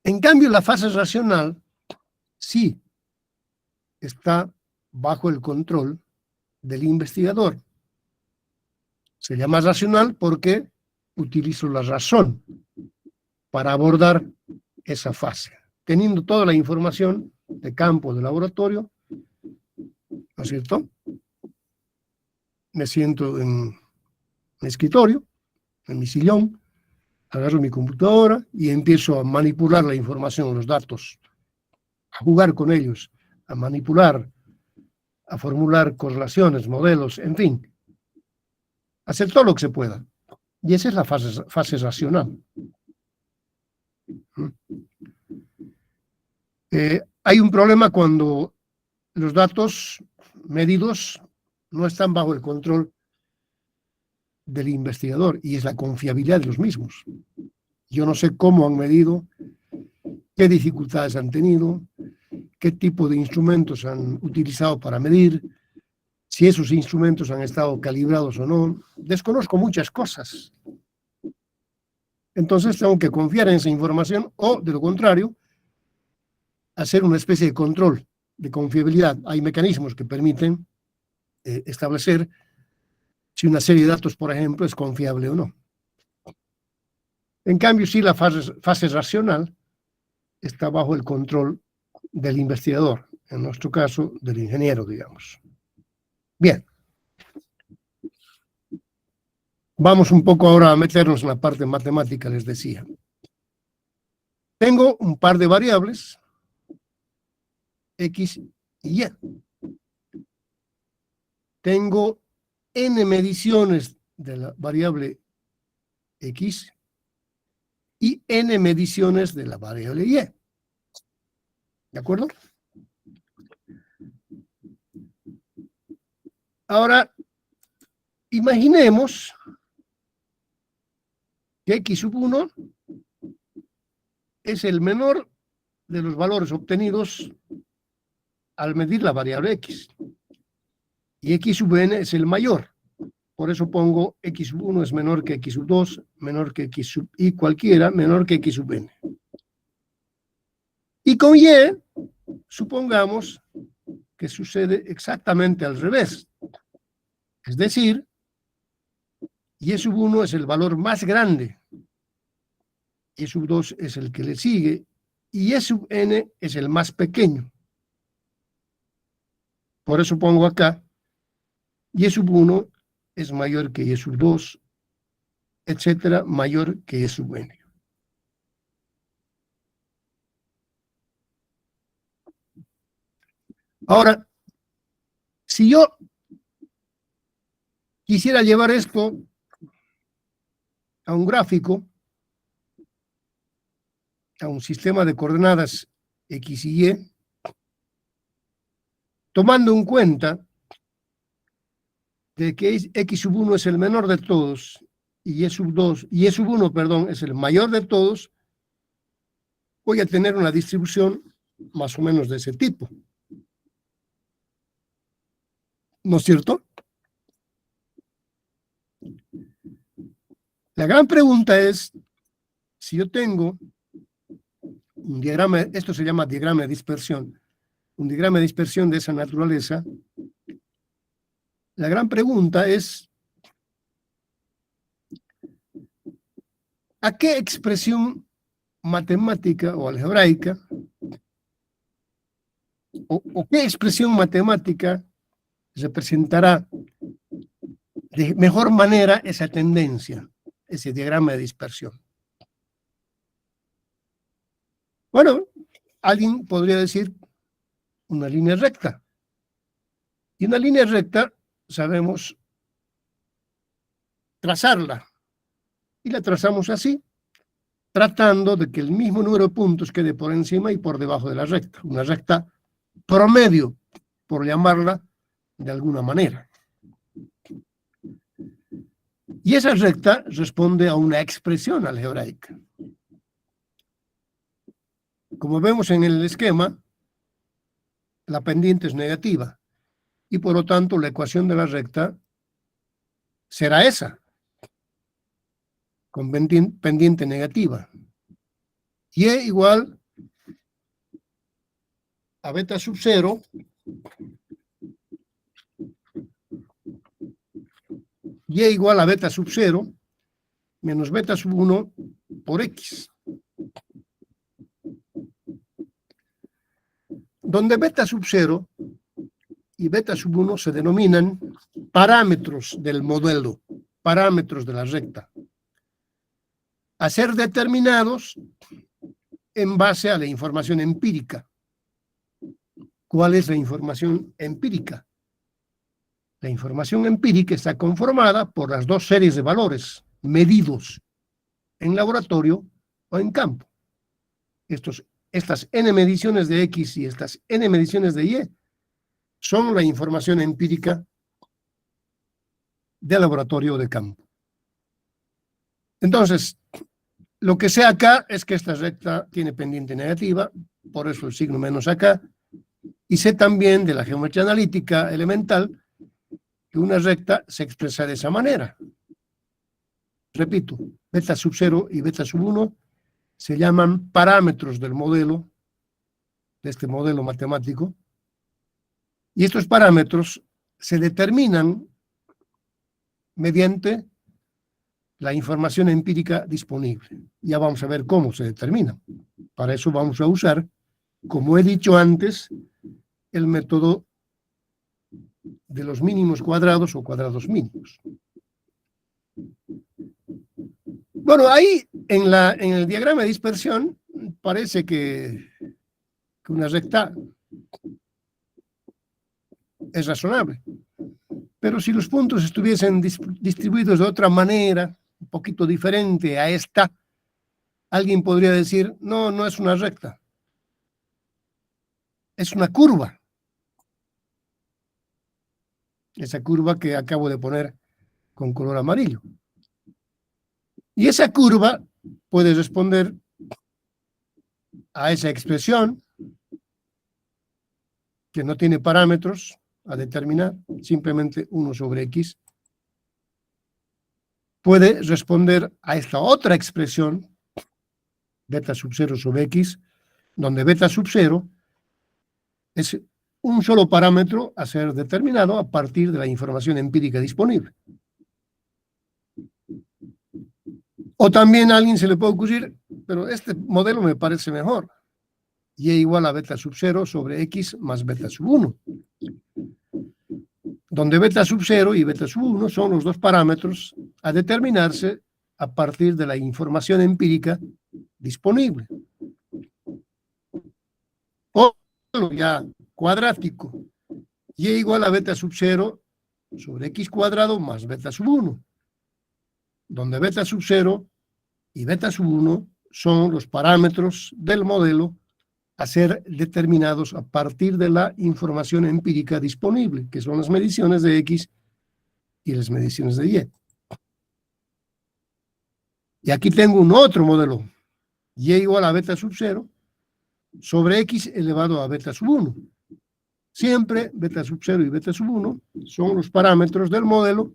En cambio, la fase racional sí está bajo el control del investigador. Se llama racional porque utilizo la razón para abordar esa fase. Teniendo toda la información de campo de laboratorio, ¿no es cierto? Me siento en mi escritorio, en mi sillón, agarro mi computadora y empiezo a manipular la información, los datos, a jugar con ellos, a manipular, a formular correlaciones, modelos, en fin, hacer todo lo que se pueda. Y esa es la fase racional. Hay un problema cuando los datos medidos no están bajo el control del investigador, y es la confiabilidad de los mismos. Yo no sé cómo han medido, qué dificultades han tenido, qué tipo de instrumentos han utilizado para medir, si esos instrumentos han estado calibrados o no. Desconozco muchas cosas. Entonces tengo que confiar en esa información o, de lo contrario, hacer una especie de control de confiabilidad. Hay mecanismos que permiten establecer si una serie de datos, por ejemplo, es confiable o no. En cambio, sí, la fase racional está bajo el control del investigador, en nuestro caso, del ingeniero, digamos. Bien. Vamos un poco ahora a meternos en la parte matemática, les decía. Tengo un par de variables, X y Y. Tengo n mediciones de la variable X y n mediciones de la variable Y. ¿De acuerdo? Ahora, imaginemos que X sub 1 es el menor de los valores obtenidos al medir la variable X. Y X sub n es el mayor. Por eso pongo X sub 1 es menor que X sub 2, menor que X sub y cualquiera, menor que X sub n. Y con Y, supongamos que sucede exactamente al revés. Es decir, Y sub 1 es el valor más grande, Y sub 2 es el que le sigue, y Y sub n es el más pequeño. Por eso pongo acá, Y sub 1 es mayor que Y sub 2, etcétera, mayor que Y sub n. Ahora, si yo quisiera llevar esto a un gráfico, a un sistema de coordenadas X y Y, tomando en cuenta de que X sub 1 es el menor de todos y Y sub 2, y Y sub 1, perdón, es el mayor de todos, voy a tener una distribución más o menos de ese tipo. ¿No es cierto? La gran pregunta es, si yo tengo un diagrama, esto se llama diagrama de dispersión, un diagrama de dispersión de esa naturaleza, la gran pregunta es, ¿a qué expresión matemática o algebraica o qué expresión matemática representará de mejor manera esa tendencia, ese diagrama de dispersión. Bueno, alguien podría decir una línea recta. Y una línea recta sabemos trazarla. Y la trazamos así, tratando de que el mismo número de puntos quede por encima y por debajo de la recta. Una recta promedio, por llamarla de alguna manera. Y esa recta responde a una expresión algebraica. Como vemos en el esquema, la pendiente es negativa. Y por lo tanto, la ecuación de la recta será esa, con pendiente negativa. Y igual a beta sub 0 y igual a beta sub 0 menos beta sub 1 por x. Donde beta sub 0 y beta sub 1 se denominan parámetros del modelo, parámetros de la recta, a ser determinados en base a la información empírica. ¿Cuál es la información empírica? La información empírica está conformada por las dos series de valores medidos en laboratorio o en campo. Estas n mediciones de X y estas n mediciones de Y son la información empírica de laboratorio o de campo. Entonces, lo que sé acá es que esta recta tiene pendiente negativa, por eso el signo menos acá, y sé también de la geometría analítica elemental que una recta se expresa de esa manera. Repito, beta sub 0 y beta sub 1 se llaman parámetros del modelo, de este modelo matemático, y estos parámetros se determinan mediante la información empírica disponible. Ya vamos a ver cómo se determina. Para eso vamos a usar, como he dicho antes, el método de los mínimos cuadrados o cuadrados mínimos. Bueno, ahí en el diagrama de dispersión parece que una recta es razonable. Pero si los puntos estuviesen distribuidos de otra manera, un poquito diferente a esta, alguien podría decir, no, no es una recta. Es una curva. Esa curva que acabo de poner con color amarillo. Y esa curva puede responder a esa expresión que no tiene parámetros a determinar, simplemente 1 sobre x. Puede responder a esta otra expresión, beta sub 0 sobre x, donde beta sub 0 es un solo parámetro a ser determinado a partir de la información empírica disponible. O también a alguien se le puede ocurrir, pero este modelo me parece mejor. Y igual a beta sub 0 sobre x más beta sub 1. Donde beta sub 0 y beta sub 1 son los dos parámetros a determinarse a partir de la información empírica disponible. O ya cuadrático. Y igual a beta sub 0 sobre x cuadrado más beta sub 1. Donde beta sub 0 y beta sub 1 son los parámetros del modelo a ser determinados a partir de la información empírica disponible, que son las mediciones de X y las mediciones de Y. Y aquí tengo un otro modelo, Y igual a beta sub 0 sobre X elevado a beta sub 1. Siempre beta sub 0 y beta sub 1 son los parámetros del modelo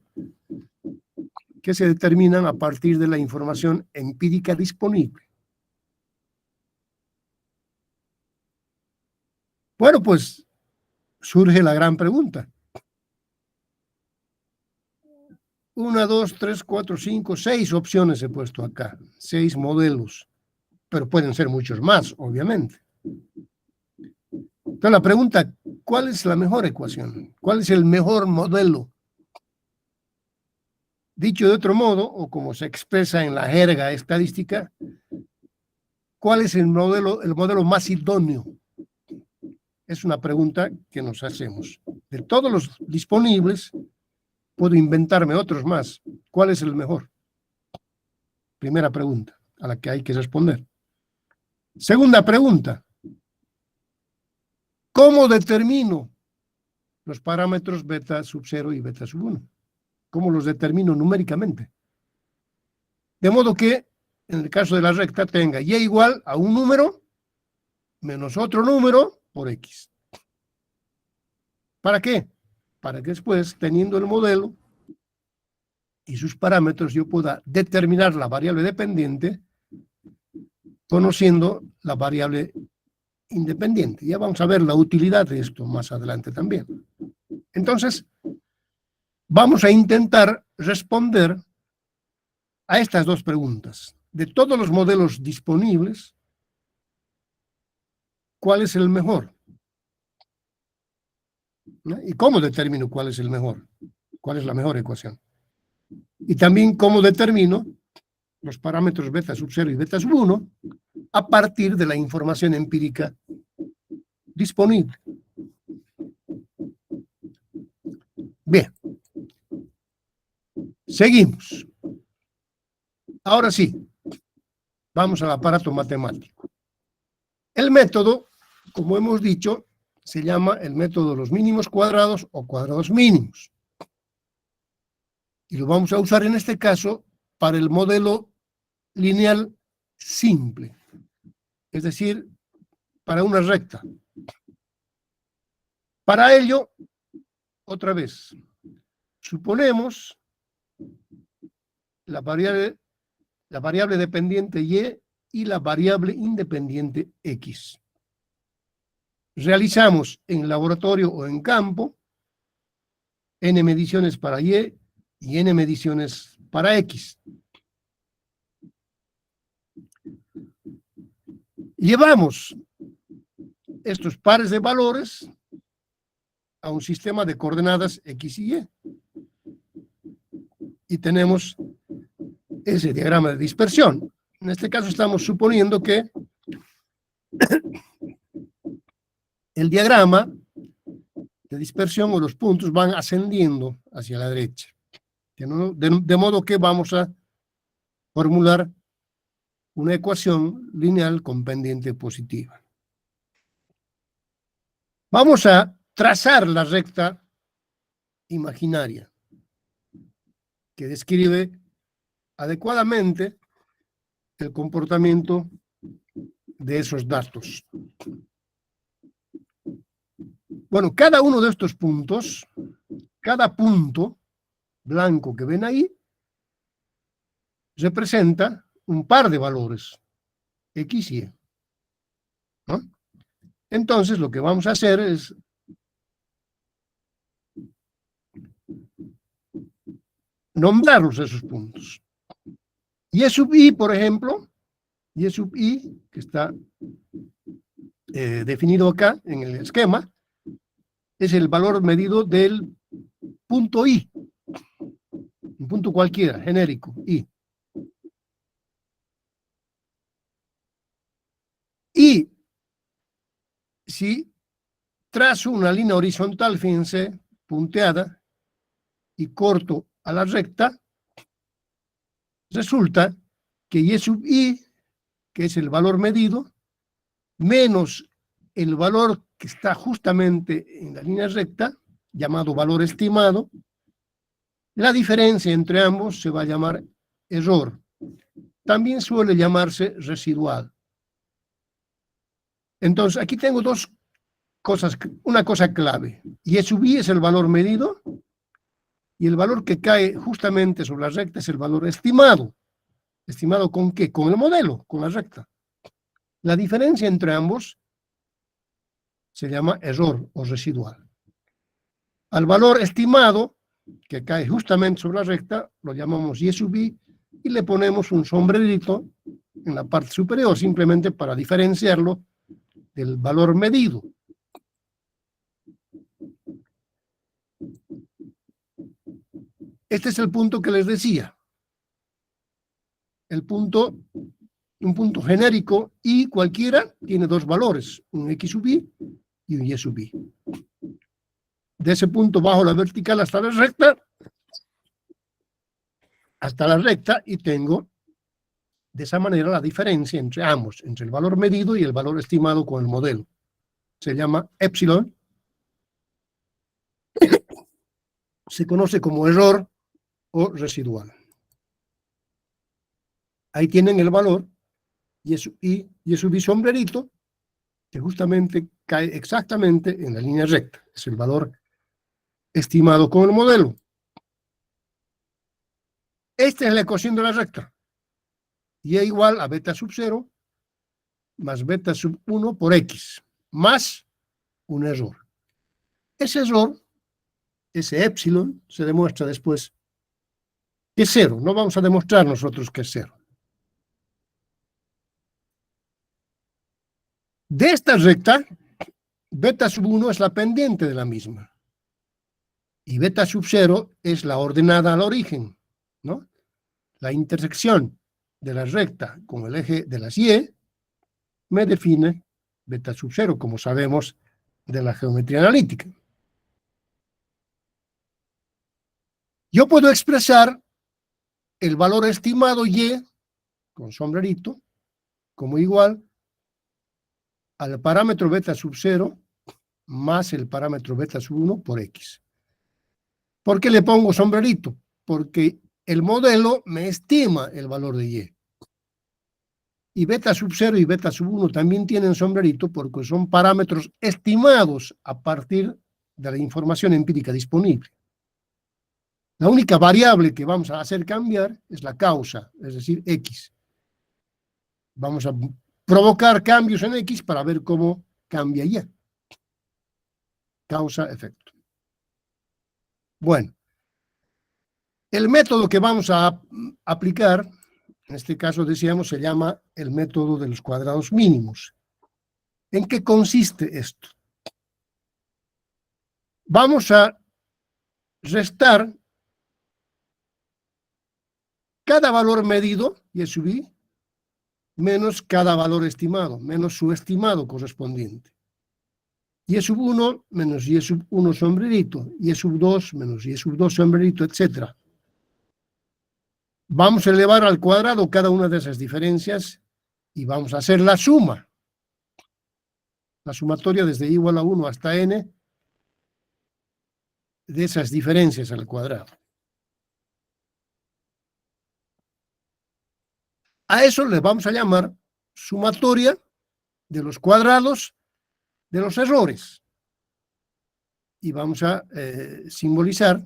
que se determinan a partir de la información empírica disponible. Bueno, pues surge la gran pregunta. 1, 2, 3, 4, 5, 6 opciones he puesto acá. 6 modelos. Pero pueden ser muchos más, obviamente. Entonces la pregunta, ¿cuál es la mejor ecuación? ¿Cuál es el mejor modelo? Dicho de otro modo, o como se expresa en la jerga estadística, ¿cuál es el modelo más idóneo? Es una pregunta que nos hacemos. De todos los disponibles, puedo inventarme otros más. ¿Cuál es el mejor? Primera pregunta a la que hay que responder. Segunda pregunta. ¿Cómo determino los parámetros beta sub 0 y beta sub 1? ¿Cómo los determino numéricamente? De modo que, en el caso de la recta, tenga y igual a un número menos otro número por x. ¿Para qué? Para que después, teniendo el modelo y sus parámetros, yo pueda determinar la variable dependiente conociendo la variable independiente. Ya vamos a ver la utilidad de esto más adelante también. Entonces, vamos a intentar responder a estas dos preguntas. De todos los modelos disponibles, ¿cuál es el mejor? ¿No? ¿Y cómo determino cuál es el mejor? ¿Cuál es la mejor ecuación? Y también cómo determino los parámetros beta sub 0 y beta sub 1 a partir de la información empírica disponible. Bien. Seguimos. Ahora sí, vamos al aparato matemático. El método, como hemos dicho, se llama el método de los mínimos cuadrados o cuadrados mínimos. Y lo vamos a usar en este caso para el modelo lineal simple, es decir, para una recta. Para ello, otra vez, suponemos la variable dependiente y y la variable independiente x. Realizamos en laboratorio o en campo n mediciones para y n mediciones para x. Llevamos estos pares de valores a un sistema de coordenadas x y y. Y tenemos ese diagrama de dispersión. En este caso estamos suponiendo que el diagrama de dispersión o los puntos van ascendiendo hacia la derecha. De modo que vamos a formular una ecuación lineal con pendiente positiva. Vamos a trazar la recta imaginaria que describe adecuadamente el comportamiento de esos datos. Bueno, cada uno de estos puntos, cada punto blanco que ven ahí, representa un par de valores, x y y. ¿No? Entonces, lo que vamos a hacer es nombrarlos esos puntos. Y sub i, por ejemplo, y sub i, que está definido acá en el esquema, es el valor medido del punto i, un punto cualquiera, genérico, i. Y si trazo una línea horizontal, fíjense, punteada, y corto a la recta, resulta que y sub i, que es el valor medido, menos el valor que está justamente en la línea recta, llamado valor estimado, la diferencia entre ambos se va a llamar error. También suele llamarse residual. Entonces, aquí tengo dos cosas, una cosa clave. Y sub i es el valor medido, y el valor que cae justamente sobre la recta es el valor estimado. ¿Estimado con qué? Con el modelo, con la recta. La diferencia entre ambos se llama error o residual. Al valor estimado, que cae justamente sobre la recta, lo llamamos y sub i, y le ponemos un sombrerito en la parte superior, simplemente para diferenciarlo del valor medido. Este es el punto que les decía. El punto, un punto genérico, y cualquiera tiene dos valores, un x sub y un y sub i. De ese punto bajo la vertical hasta la recta, y tengo de esa manera la diferencia entre ambos, entre el valor medido y el valor estimado con el modelo. Se llama epsilon. Se conoce como error o residual. Ahí tienen el valor y sub i sombrerito, que justamente cae exactamente en la línea recta. Es el valor estimado con el modelo. Esta es la ecuación de la recta. Y es igual a beta sub 0 más beta sub 1 por x, más un error. Ese error, ese epsilon, se demuestra después que es 0. No vamos a demostrar nosotros que es 0. De esta recta, beta sub 1 es la pendiente de la misma. Y beta sub 0 es la ordenada al origen, ¿no? La intersección de la recta con el eje de las y me define beta sub 0, como sabemos de la geometría analítica. Yo puedo expresar el valor estimado y, con sombrerito, como igual al parámetro beta sub 0 más el parámetro beta sub 1 por x. ¿Por qué le pongo sombrerito? Porque el modelo me estima el valor de y. Y beta sub 0 y beta sub 1 también tienen sombrerito porque son parámetros estimados a partir de la información empírica disponible. La única variable que vamos a hacer cambiar es la causa, es decir, x. Vamos a provocar cambios en x para ver cómo cambia y. Causa-efecto. Bueno, el método que vamos a aplicar, en este caso decíamos, se llama el método de los cuadrados mínimos. ¿En qué consiste esto? Vamos a restar cada valor medido, y sub i, menos cada valor estimado, menos su estimado correspondiente. Y sub 1 menos y sub 1 sombrerito, y sub 2 menos y sub 2 sombrerito, etc. Vamos a elevar al cuadrado cada una de esas diferencias y vamos a hacer la suma. La sumatoria desde igual a 1 hasta n de esas diferencias al cuadrado. A eso le vamos a llamar sumatoria de los cuadrados de los errores. Y vamos a simbolizar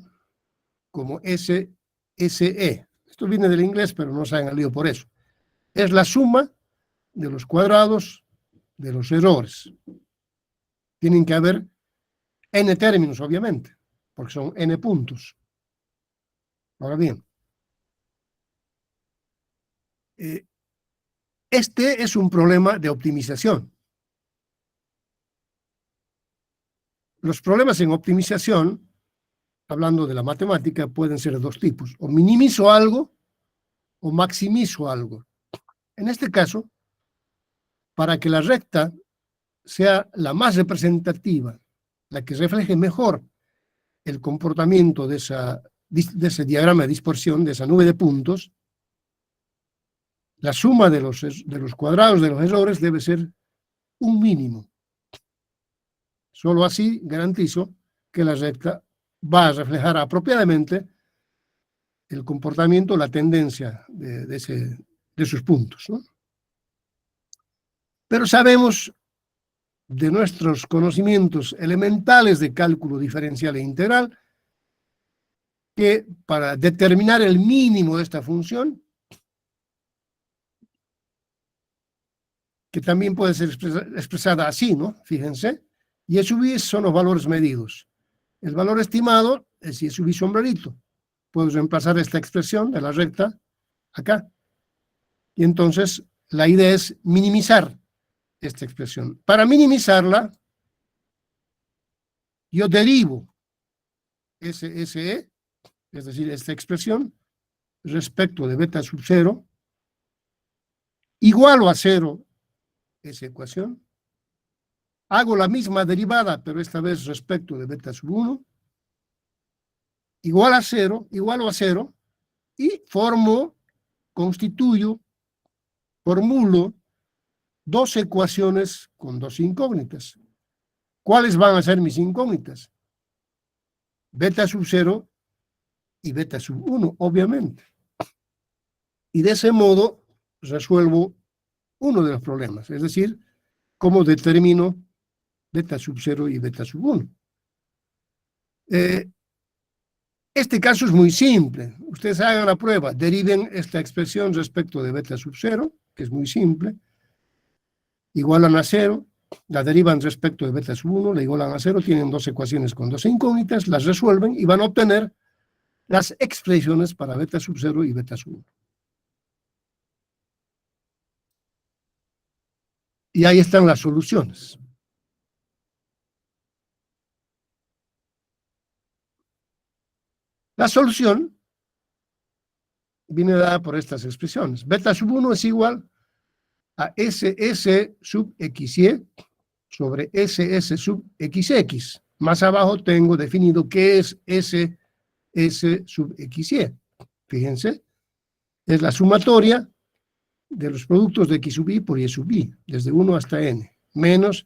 como SE. Esto viene del inglés, pero no se hagan lío por eso. Es la suma de los cuadrados de los errores. Tienen que haber n términos, obviamente, porque son n puntos. Ahora bien, este es un problema de optimización. Los problemas en optimización, hablando de la matemática, pueden ser de dos tipos. O minimizo algo o maximizo algo. En este caso, para que la recta sea la más representativa, la que refleje mejor el comportamiento de ese diagrama de dispersión, de esa nube de puntos, la suma de los cuadrados de los errores debe ser un mínimo. Solo así garantizo que la recta va a reflejar apropiadamente el comportamiento, la tendencia de sus puntos, ¿no? Pero sabemos de nuestros conocimientos elementales de cálculo diferencial e integral que para determinar el mínimo de esta función, que también puede ser expresada así, ¿no? Fíjense, y sub i son los valores medidos. El valor estimado es y sub i sombrerito. Puedo reemplazar esta expresión de la recta acá. Y entonces la idea es minimizar esta expresión. Para minimizarla, yo derivo SE es decir, esta expresión, respecto de beta sub 0, igualo a 0 esa ecuación, hago la misma derivada, pero esta vez respecto de beta sub 1, igualo a 0, y formulo dos ecuaciones con dos incógnitas. ¿Cuáles van a ser mis incógnitas? Beta sub 0 y beta sub 1, obviamente. Y de ese modo resuelvo uno de los problemas, es decir, cómo determino beta sub 0 y beta sub 1. Este caso es muy simple. Ustedes hagan la prueba, deriven esta expresión respecto de beta sub 0, que es muy simple, igualan a 0, la derivan respecto de beta sub 1, la igualan a 0, tienen dos ecuaciones con dos incógnitas, las resuelven y van a obtener las expresiones para beta sub 0 y beta sub 1. Y ahí están las soluciones. La solución viene dada por estas expresiones. Beta sub 1 es igual a SS sub XY sobre SS sub XX. Más abajo tengo definido qué es SS sub XY. Fíjense, es la sumatoria de los productos de X sub I por Y sub I, desde 1 hasta N, menos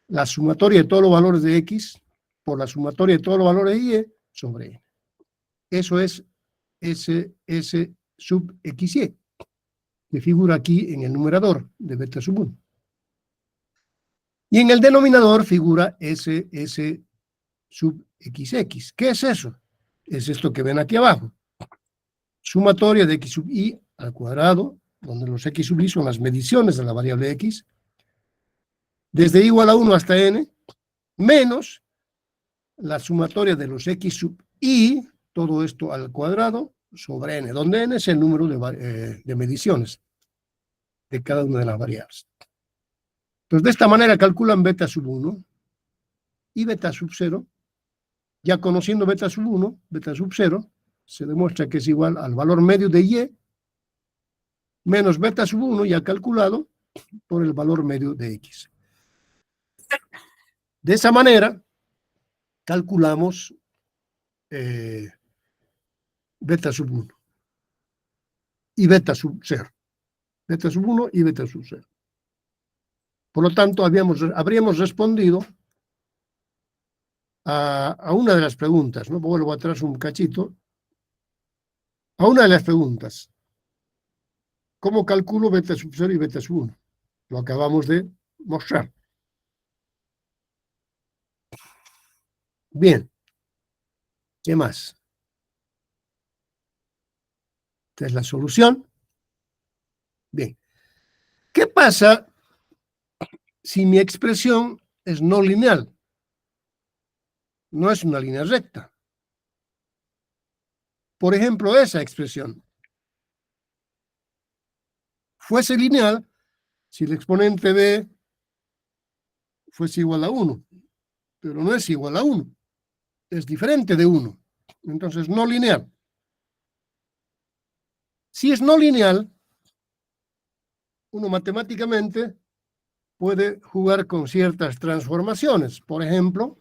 la sumatoria de todos los valores de X por la sumatoria de todos los valores de Y sobre N. Eso es SS sub XY, que figura aquí en el numerador de beta sub 1. Y en el denominador figura SS sub XX. ¿Qué es eso? Es esto que ven aquí abajo. Sumatoria de X sub I al cuadrado, donde los X sub I son las mediciones de la variable X, desde igual a 1 hasta N, menos la sumatoria de los X sub I, todo esto al cuadrado, sobre N, donde N es el número de mediciones de cada una de las variables. Entonces, de esta manera calculan beta sub 1 y beta sub 0. Ya conociendo beta sub 1, beta sub 0, se demuestra que es igual al valor medio de Y menos beta sub 1 ya calculado por el valor medio de X. De esa manera, calculamos beta sub 1 y beta sub 0. Beta sub 1 y beta sub 0. Por lo tanto, habríamos respondido a una de las preguntas, ¿no? Vuelvo atrás un cachito. A una de las preguntas. ¿Cómo calculo beta sub 0 y beta sub 1? Lo acabamos de mostrar. Bien. ¿Qué más? Esta es la solución. Bien. ¿Qué pasa si mi expresión es no lineal? No es una línea recta. Por ejemplo, esa expresión fuese lineal si el exponente b fuese igual a 1, pero no es igual a 1, es diferente de 1, entonces no lineal. Si es no lineal, uno matemáticamente puede jugar con ciertas transformaciones, por ejemplo,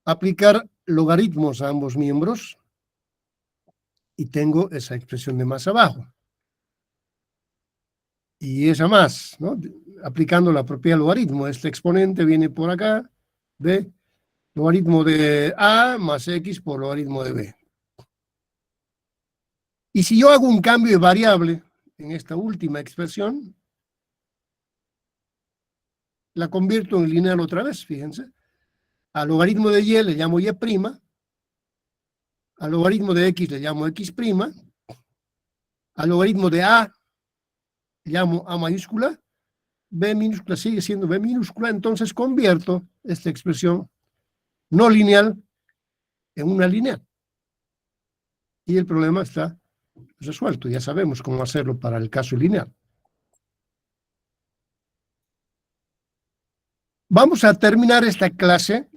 aplicar logaritmos a ambos miembros, y tengo esa expresión de más abajo. Y esa más, ¿no? Aplicando la propiedad logaritmo. Este exponente viene por acá, B, logaritmo de A más X por logaritmo de B. Y si yo hago un cambio de variable en esta última expresión, la convierto en lineal otra vez, fíjense. Al logaritmo de Y le llamo Y', al logaritmo de X le llamo X', al logaritmo de A llamo A mayúscula, B minúscula sigue siendo B minúscula, entonces convierto esta expresión no lineal en una lineal. Y el problema está resuelto, ya sabemos cómo hacerlo para el caso lineal. Vamos a terminar esta clase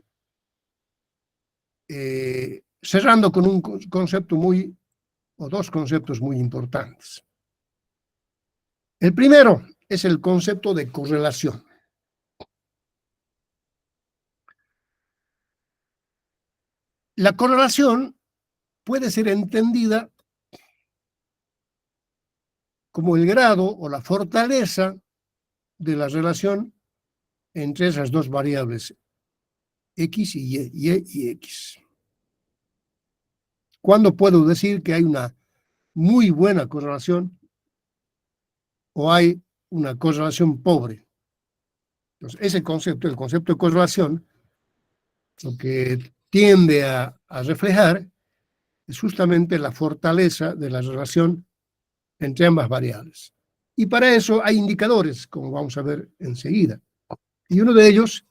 cerrando con un concepto o dos conceptos muy importantes. El primero es el concepto de correlación. La correlación puede ser entendida como el grado o la fortaleza de la relación entre esas dos variables, X y Y X. ¿Cuándo puedo decir que hay una muy buena correlación o hay una correlación pobre? Entonces, ese concepto, el concepto de correlación, lo que tiende a reflejar es justamente la fortaleza de la relación entre ambas variables. Y para eso hay indicadores, como vamos a ver enseguida. Y uno de ellos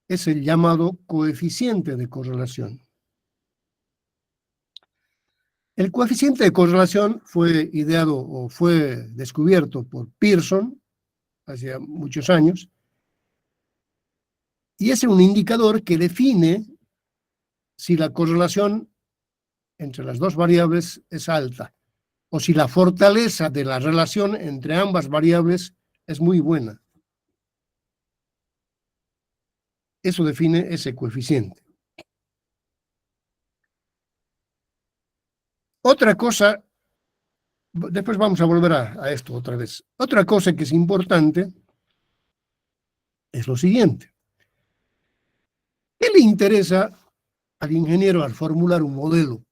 es el llamado coeficiente de correlación. El coeficiente de correlación fue ideado o fue descubierto por Pearson hace muchos años, y es un indicador que define si la correlación entre las dos variables es alta, o si la fortaleza de la relación entre ambas variables es muy buena. Eso define ese coeficiente. Otra cosa, después vamos a volver a esto otra vez. Otra cosa que es importante es lo siguiente. ¿Qué le interesa al ingeniero al formular un modelo?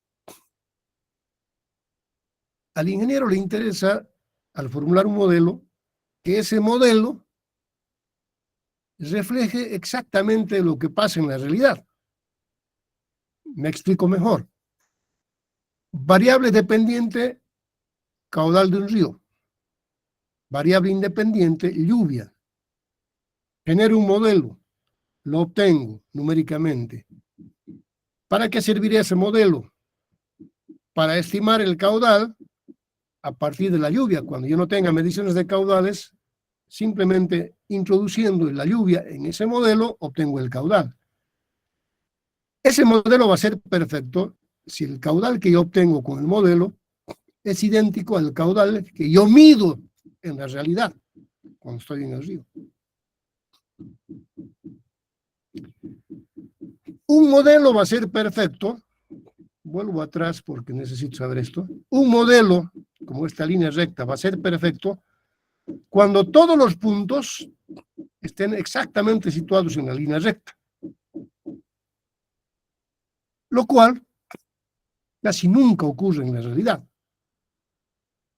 Al ingeniero le interesa, al formular un modelo, que ese modelo refleje exactamente lo que pasa en la realidad. Me explico mejor. Variable dependiente, caudal de un río. Variable independiente, lluvia. Genero un modelo, lo obtengo numéricamente. ¿Para qué serviría ese modelo? Para estimar el caudal a partir de la lluvia. Cuando yo no tenga mediciones de caudales, simplemente introduciendo la lluvia en ese modelo, obtengo el caudal. Ese modelo va a ser perfecto si el caudal que yo obtengo con el modelo es idéntico al caudal que yo mido en la realidad cuando estoy en el río. Un modelo va a ser perfecto, vuelvo atrás porque necesito saber esto, un modelo como esta línea recta va a ser perfecto cuando todos los puntos estén exactamente situados en la línea recta. Lo cual casi nunca ocurre en la realidad.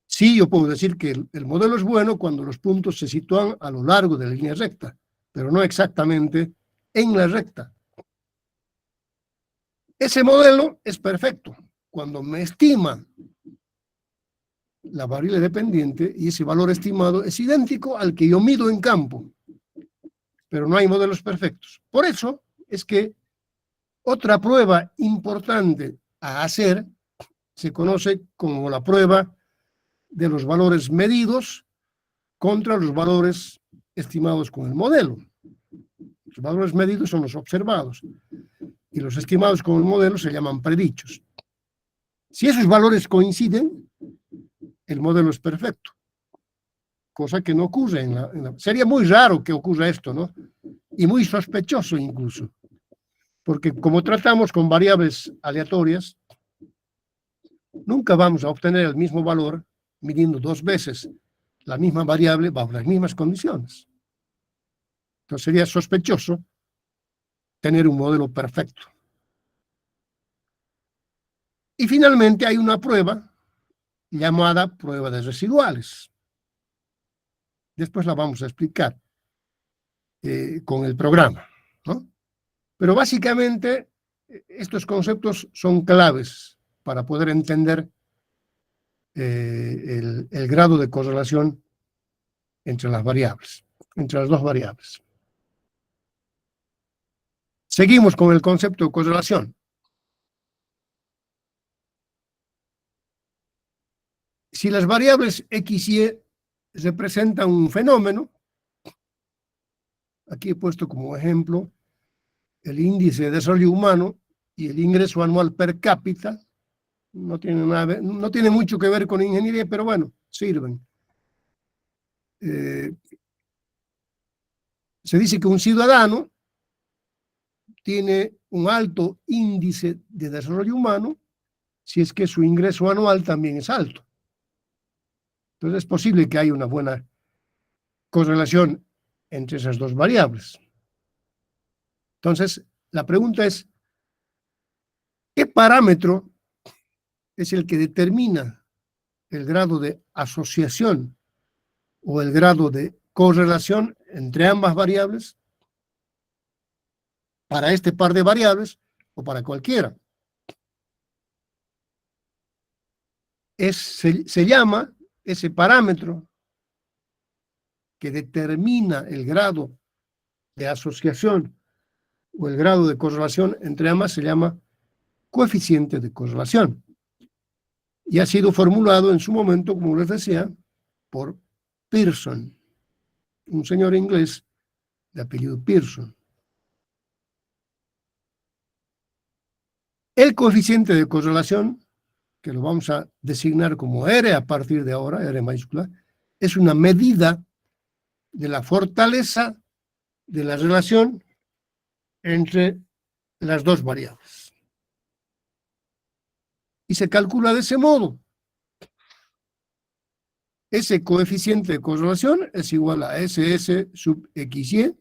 Sí, yo puedo decir que el modelo es bueno cuando los puntos se sitúan a lo largo de la línea recta, pero no exactamente en la recta. Ese modelo es perfecto cuando me estima la variable dependiente y ese valor estimado es idéntico al que yo mido en campo, pero no hay modelos perfectos. Por eso es que otra prueba importante a hacer se conoce como la prueba de los valores medidos contra los valores estimados con el modelo. Los valores medidos son los observados y los estimados con el modelo se llaman predichos. Si esos valores coinciden, el modelo es perfecto, cosa que no ocurre sería muy raro que ocurra esto, ¿no? Y muy sospechoso incluso, porque como tratamos con variables aleatorias, nunca vamos a obtener el mismo valor midiendo dos veces la misma variable bajo las mismas condiciones. Entonces sería sospechoso tener un modelo perfecto. Y finalmente hay una prueba llamada prueba de residuales. Después la vamos a explicar con el programa, ¿no? Pero básicamente estos conceptos son claves para poder entender el grado de correlación entre las variables, entre las dos variables. Seguimos con el concepto de correlación. Si las variables X y Y representan un fenómeno, aquí he puesto como ejemplo el índice de desarrollo humano y el ingreso anual per cápita, no tiene mucho que ver con ingeniería, pero bueno, sirven. Se dice que un ciudadano tiene un alto índice de desarrollo humano si es que su ingreso anual también es alto. Entonces es posible que haya una buena correlación entre esas dos variables. Entonces, la pregunta es, ¿qué parámetro es el que determina el grado de asociación o el grado de correlación entre ambas variables para este par de variables o para cualquiera? Se llama ese parámetro que determina el grado de asociación o el grado de correlación entre ambas, se llama coeficiente de correlación. Y ha sido formulado en su momento, como les decía, por Pearson, un señor inglés de apellido Pearson. El coeficiente de correlación, que lo vamos a designar como R a partir de ahora, R mayúscula, es una medida de la fortaleza de la relación entre las dos variables. Y se calcula de ese modo. Ese coeficiente de correlación es igual a SS sub XY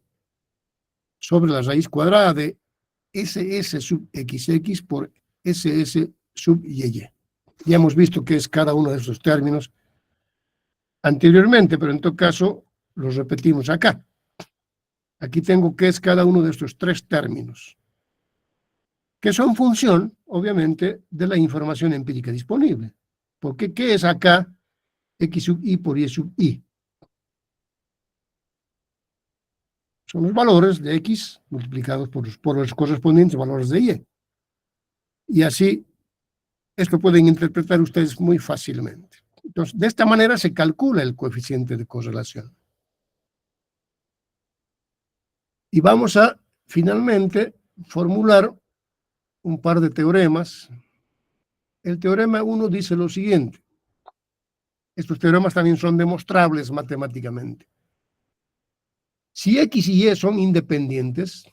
sobre la raíz cuadrada de SS sub XX por SS sub YY. Ya hemos visto qué es cada uno de esos términos anteriormente, pero en todo caso los repetimos acá. Aquí tengo qué es cada uno de estos tres términos, que son función, obviamente, de la información empírica disponible. Porque ¿qué es acá X sub Y por Y sub Y? Son los valores de X multiplicados por los correspondientes valores de Y. Y así, esto pueden interpretar ustedes muy fácilmente. Entonces, de esta manera se calcula el coeficiente de correlación. Y vamos a, finalmente, formular un par de teoremas. El teorema 1 dice lo siguiente. Estos teoremas también son demostrables matemáticamente. Si X y Y son independientes,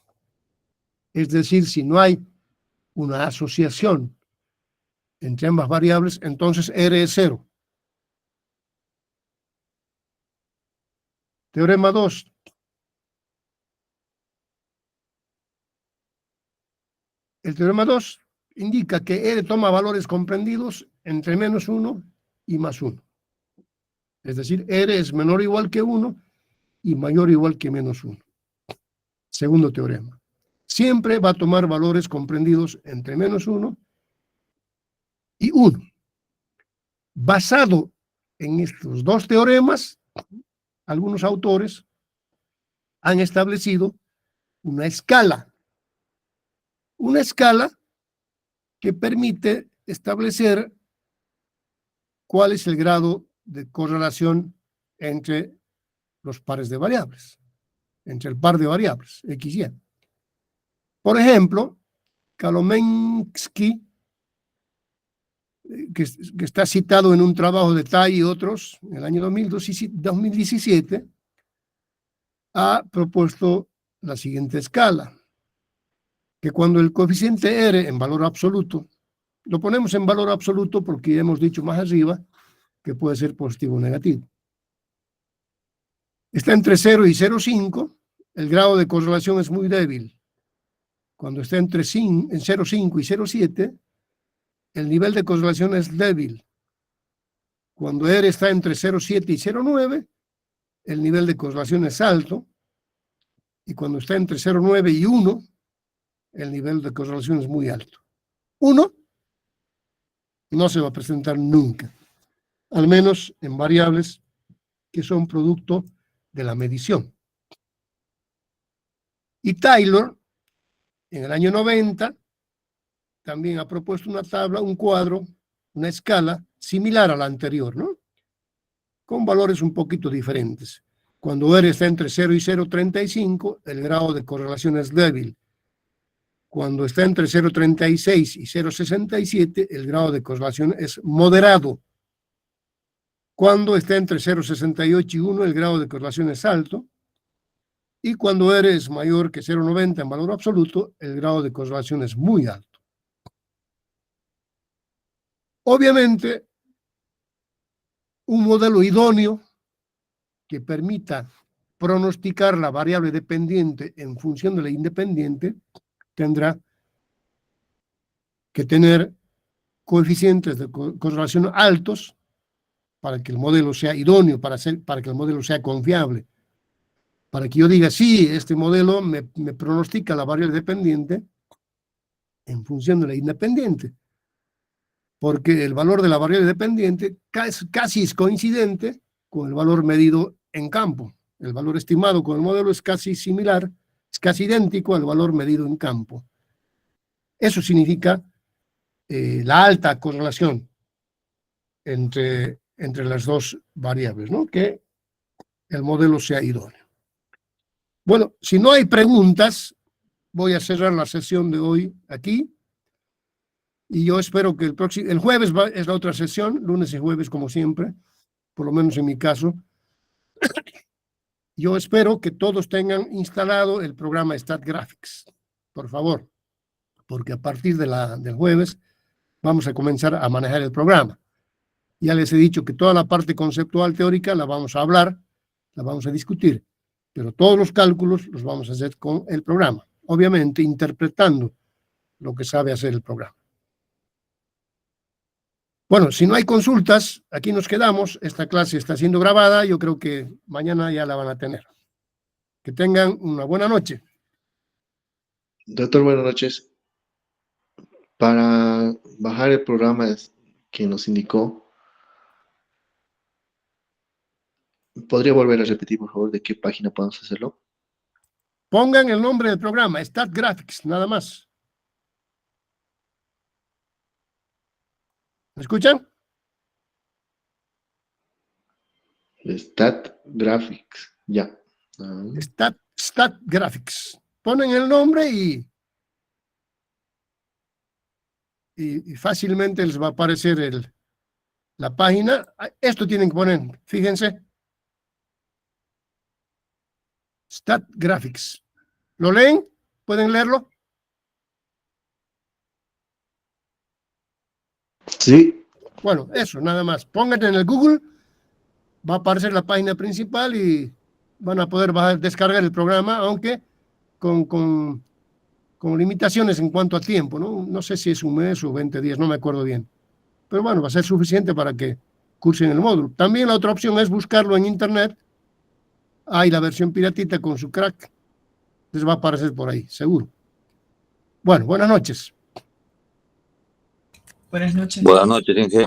es decir, si no hay una asociación entre ambas variables, entonces R es 0. Teorema 2. El teorema 2 indica que R toma valores comprendidos entre menos 1 y más 1. Es decir, R es menor o igual que 1 y mayor o igual que menos 1. Segundo teorema. Siempre va a tomar valores comprendidos entre menos 1 y 1. Basado en estos dos teoremas, algunos autores han establecido una escala. Una escala que permite establecer cuál es el grado de correlación entre los pares de variables, entre el par de variables, X y Y. Por ejemplo, Kolomensky, que está citado en un trabajo de Tai y otros, en el año 2017, ha propuesto la siguiente escala, que cuando el coeficiente R en valor absoluto, lo ponemos en valor absoluto porque ya hemos dicho más arriba que puede ser positivo o negativo, está entre 0 y 0,5, el grado de correlación es muy débil. Cuando está entre 0,5 y 0,7, el nivel de correlación es débil. Cuando R está entre 0,7 y 0,9, el nivel de correlación es alto. Y cuando está entre 0,9 y 1, el nivel de correlación es muy alto. 1 no se va a presentar nunca, al menos en variables que son producto de la medición. Y Taylor, en el año 90, también ha propuesto una tabla, un cuadro, una escala similar a la anterior, ¿no? Con valores un poquito diferentes. Cuando R está entre 0 y 0,35, el grado de correlación es débil. Cuando está entre 0,36 y 0,67, el grado de correlación es moderado. Cuando está entre 0,68 y 1, el grado de correlación es alto. Y cuando R es mayor que 0,90 en valor absoluto, el grado de correlación es muy alto. Obviamente, un modelo idóneo que permita pronosticar la variable dependiente en función de la independiente tendrá que tener coeficientes de correlación altos para que el modelo sea idóneo, para que el modelo sea confiable. Para que yo diga, sí, este modelo me pronostica la variable dependiente en función de la independiente. Porque el valor de la variable dependiente casi es coincidente con el valor medido en campo. El valor estimado con el modelo es casi similar, es casi idéntico al valor medido en campo. Eso significa la alta correlación entre las dos variables, ¿no? Que el modelo sea idóneo. Bueno, si no hay preguntas, voy a cerrar la sesión de hoy aquí. Y yo espero que el jueves es la otra sesión, lunes y jueves como siempre, por lo menos en mi caso. Yo espero que todos tengan instalado el programa StatGraphics, por favor, porque a partir del jueves vamos a comenzar a manejar el programa. Ya les he dicho que toda la parte conceptual teórica la vamos a hablar, la vamos a discutir, pero todos los cálculos los vamos a hacer con el programa, obviamente interpretando lo que sabe hacer el programa. Bueno, si no hay consultas, aquí nos quedamos. Esta clase está siendo grabada, yo creo que mañana ya la van a tener. Que tengan una buena noche. Doctor, buenas noches. Para bajar el programa que nos indicó, ¿podría volver a repetir, por favor, de qué página podemos hacerlo? Pongan el nombre del programa, StatGraphics, nada más. ¿Me escuchan? StatGraphics, ya. StatGraphics. Ponen el nombre y fácilmente les va a aparecer la página. Esto tienen que poner, fíjense. StatGraphics. ¿Lo leen? ¿Pueden leerlo? Sí. Bueno, eso, nada más. Pónganlo en el Google, va a aparecer la página principal y van a poder descargar el programa, aunque con limitaciones en cuanto a tiempo, ¿no? No sé si es un mes o 20 días, no me acuerdo bien. Pero bueno, va a ser suficiente para que cursen el módulo. También la otra opción es buscarlo en internet. Hay la versión piratita con su crack. Les va a aparecer por ahí, seguro. Bueno, buenas noches. Buenas noches. Buenas noches, Inge.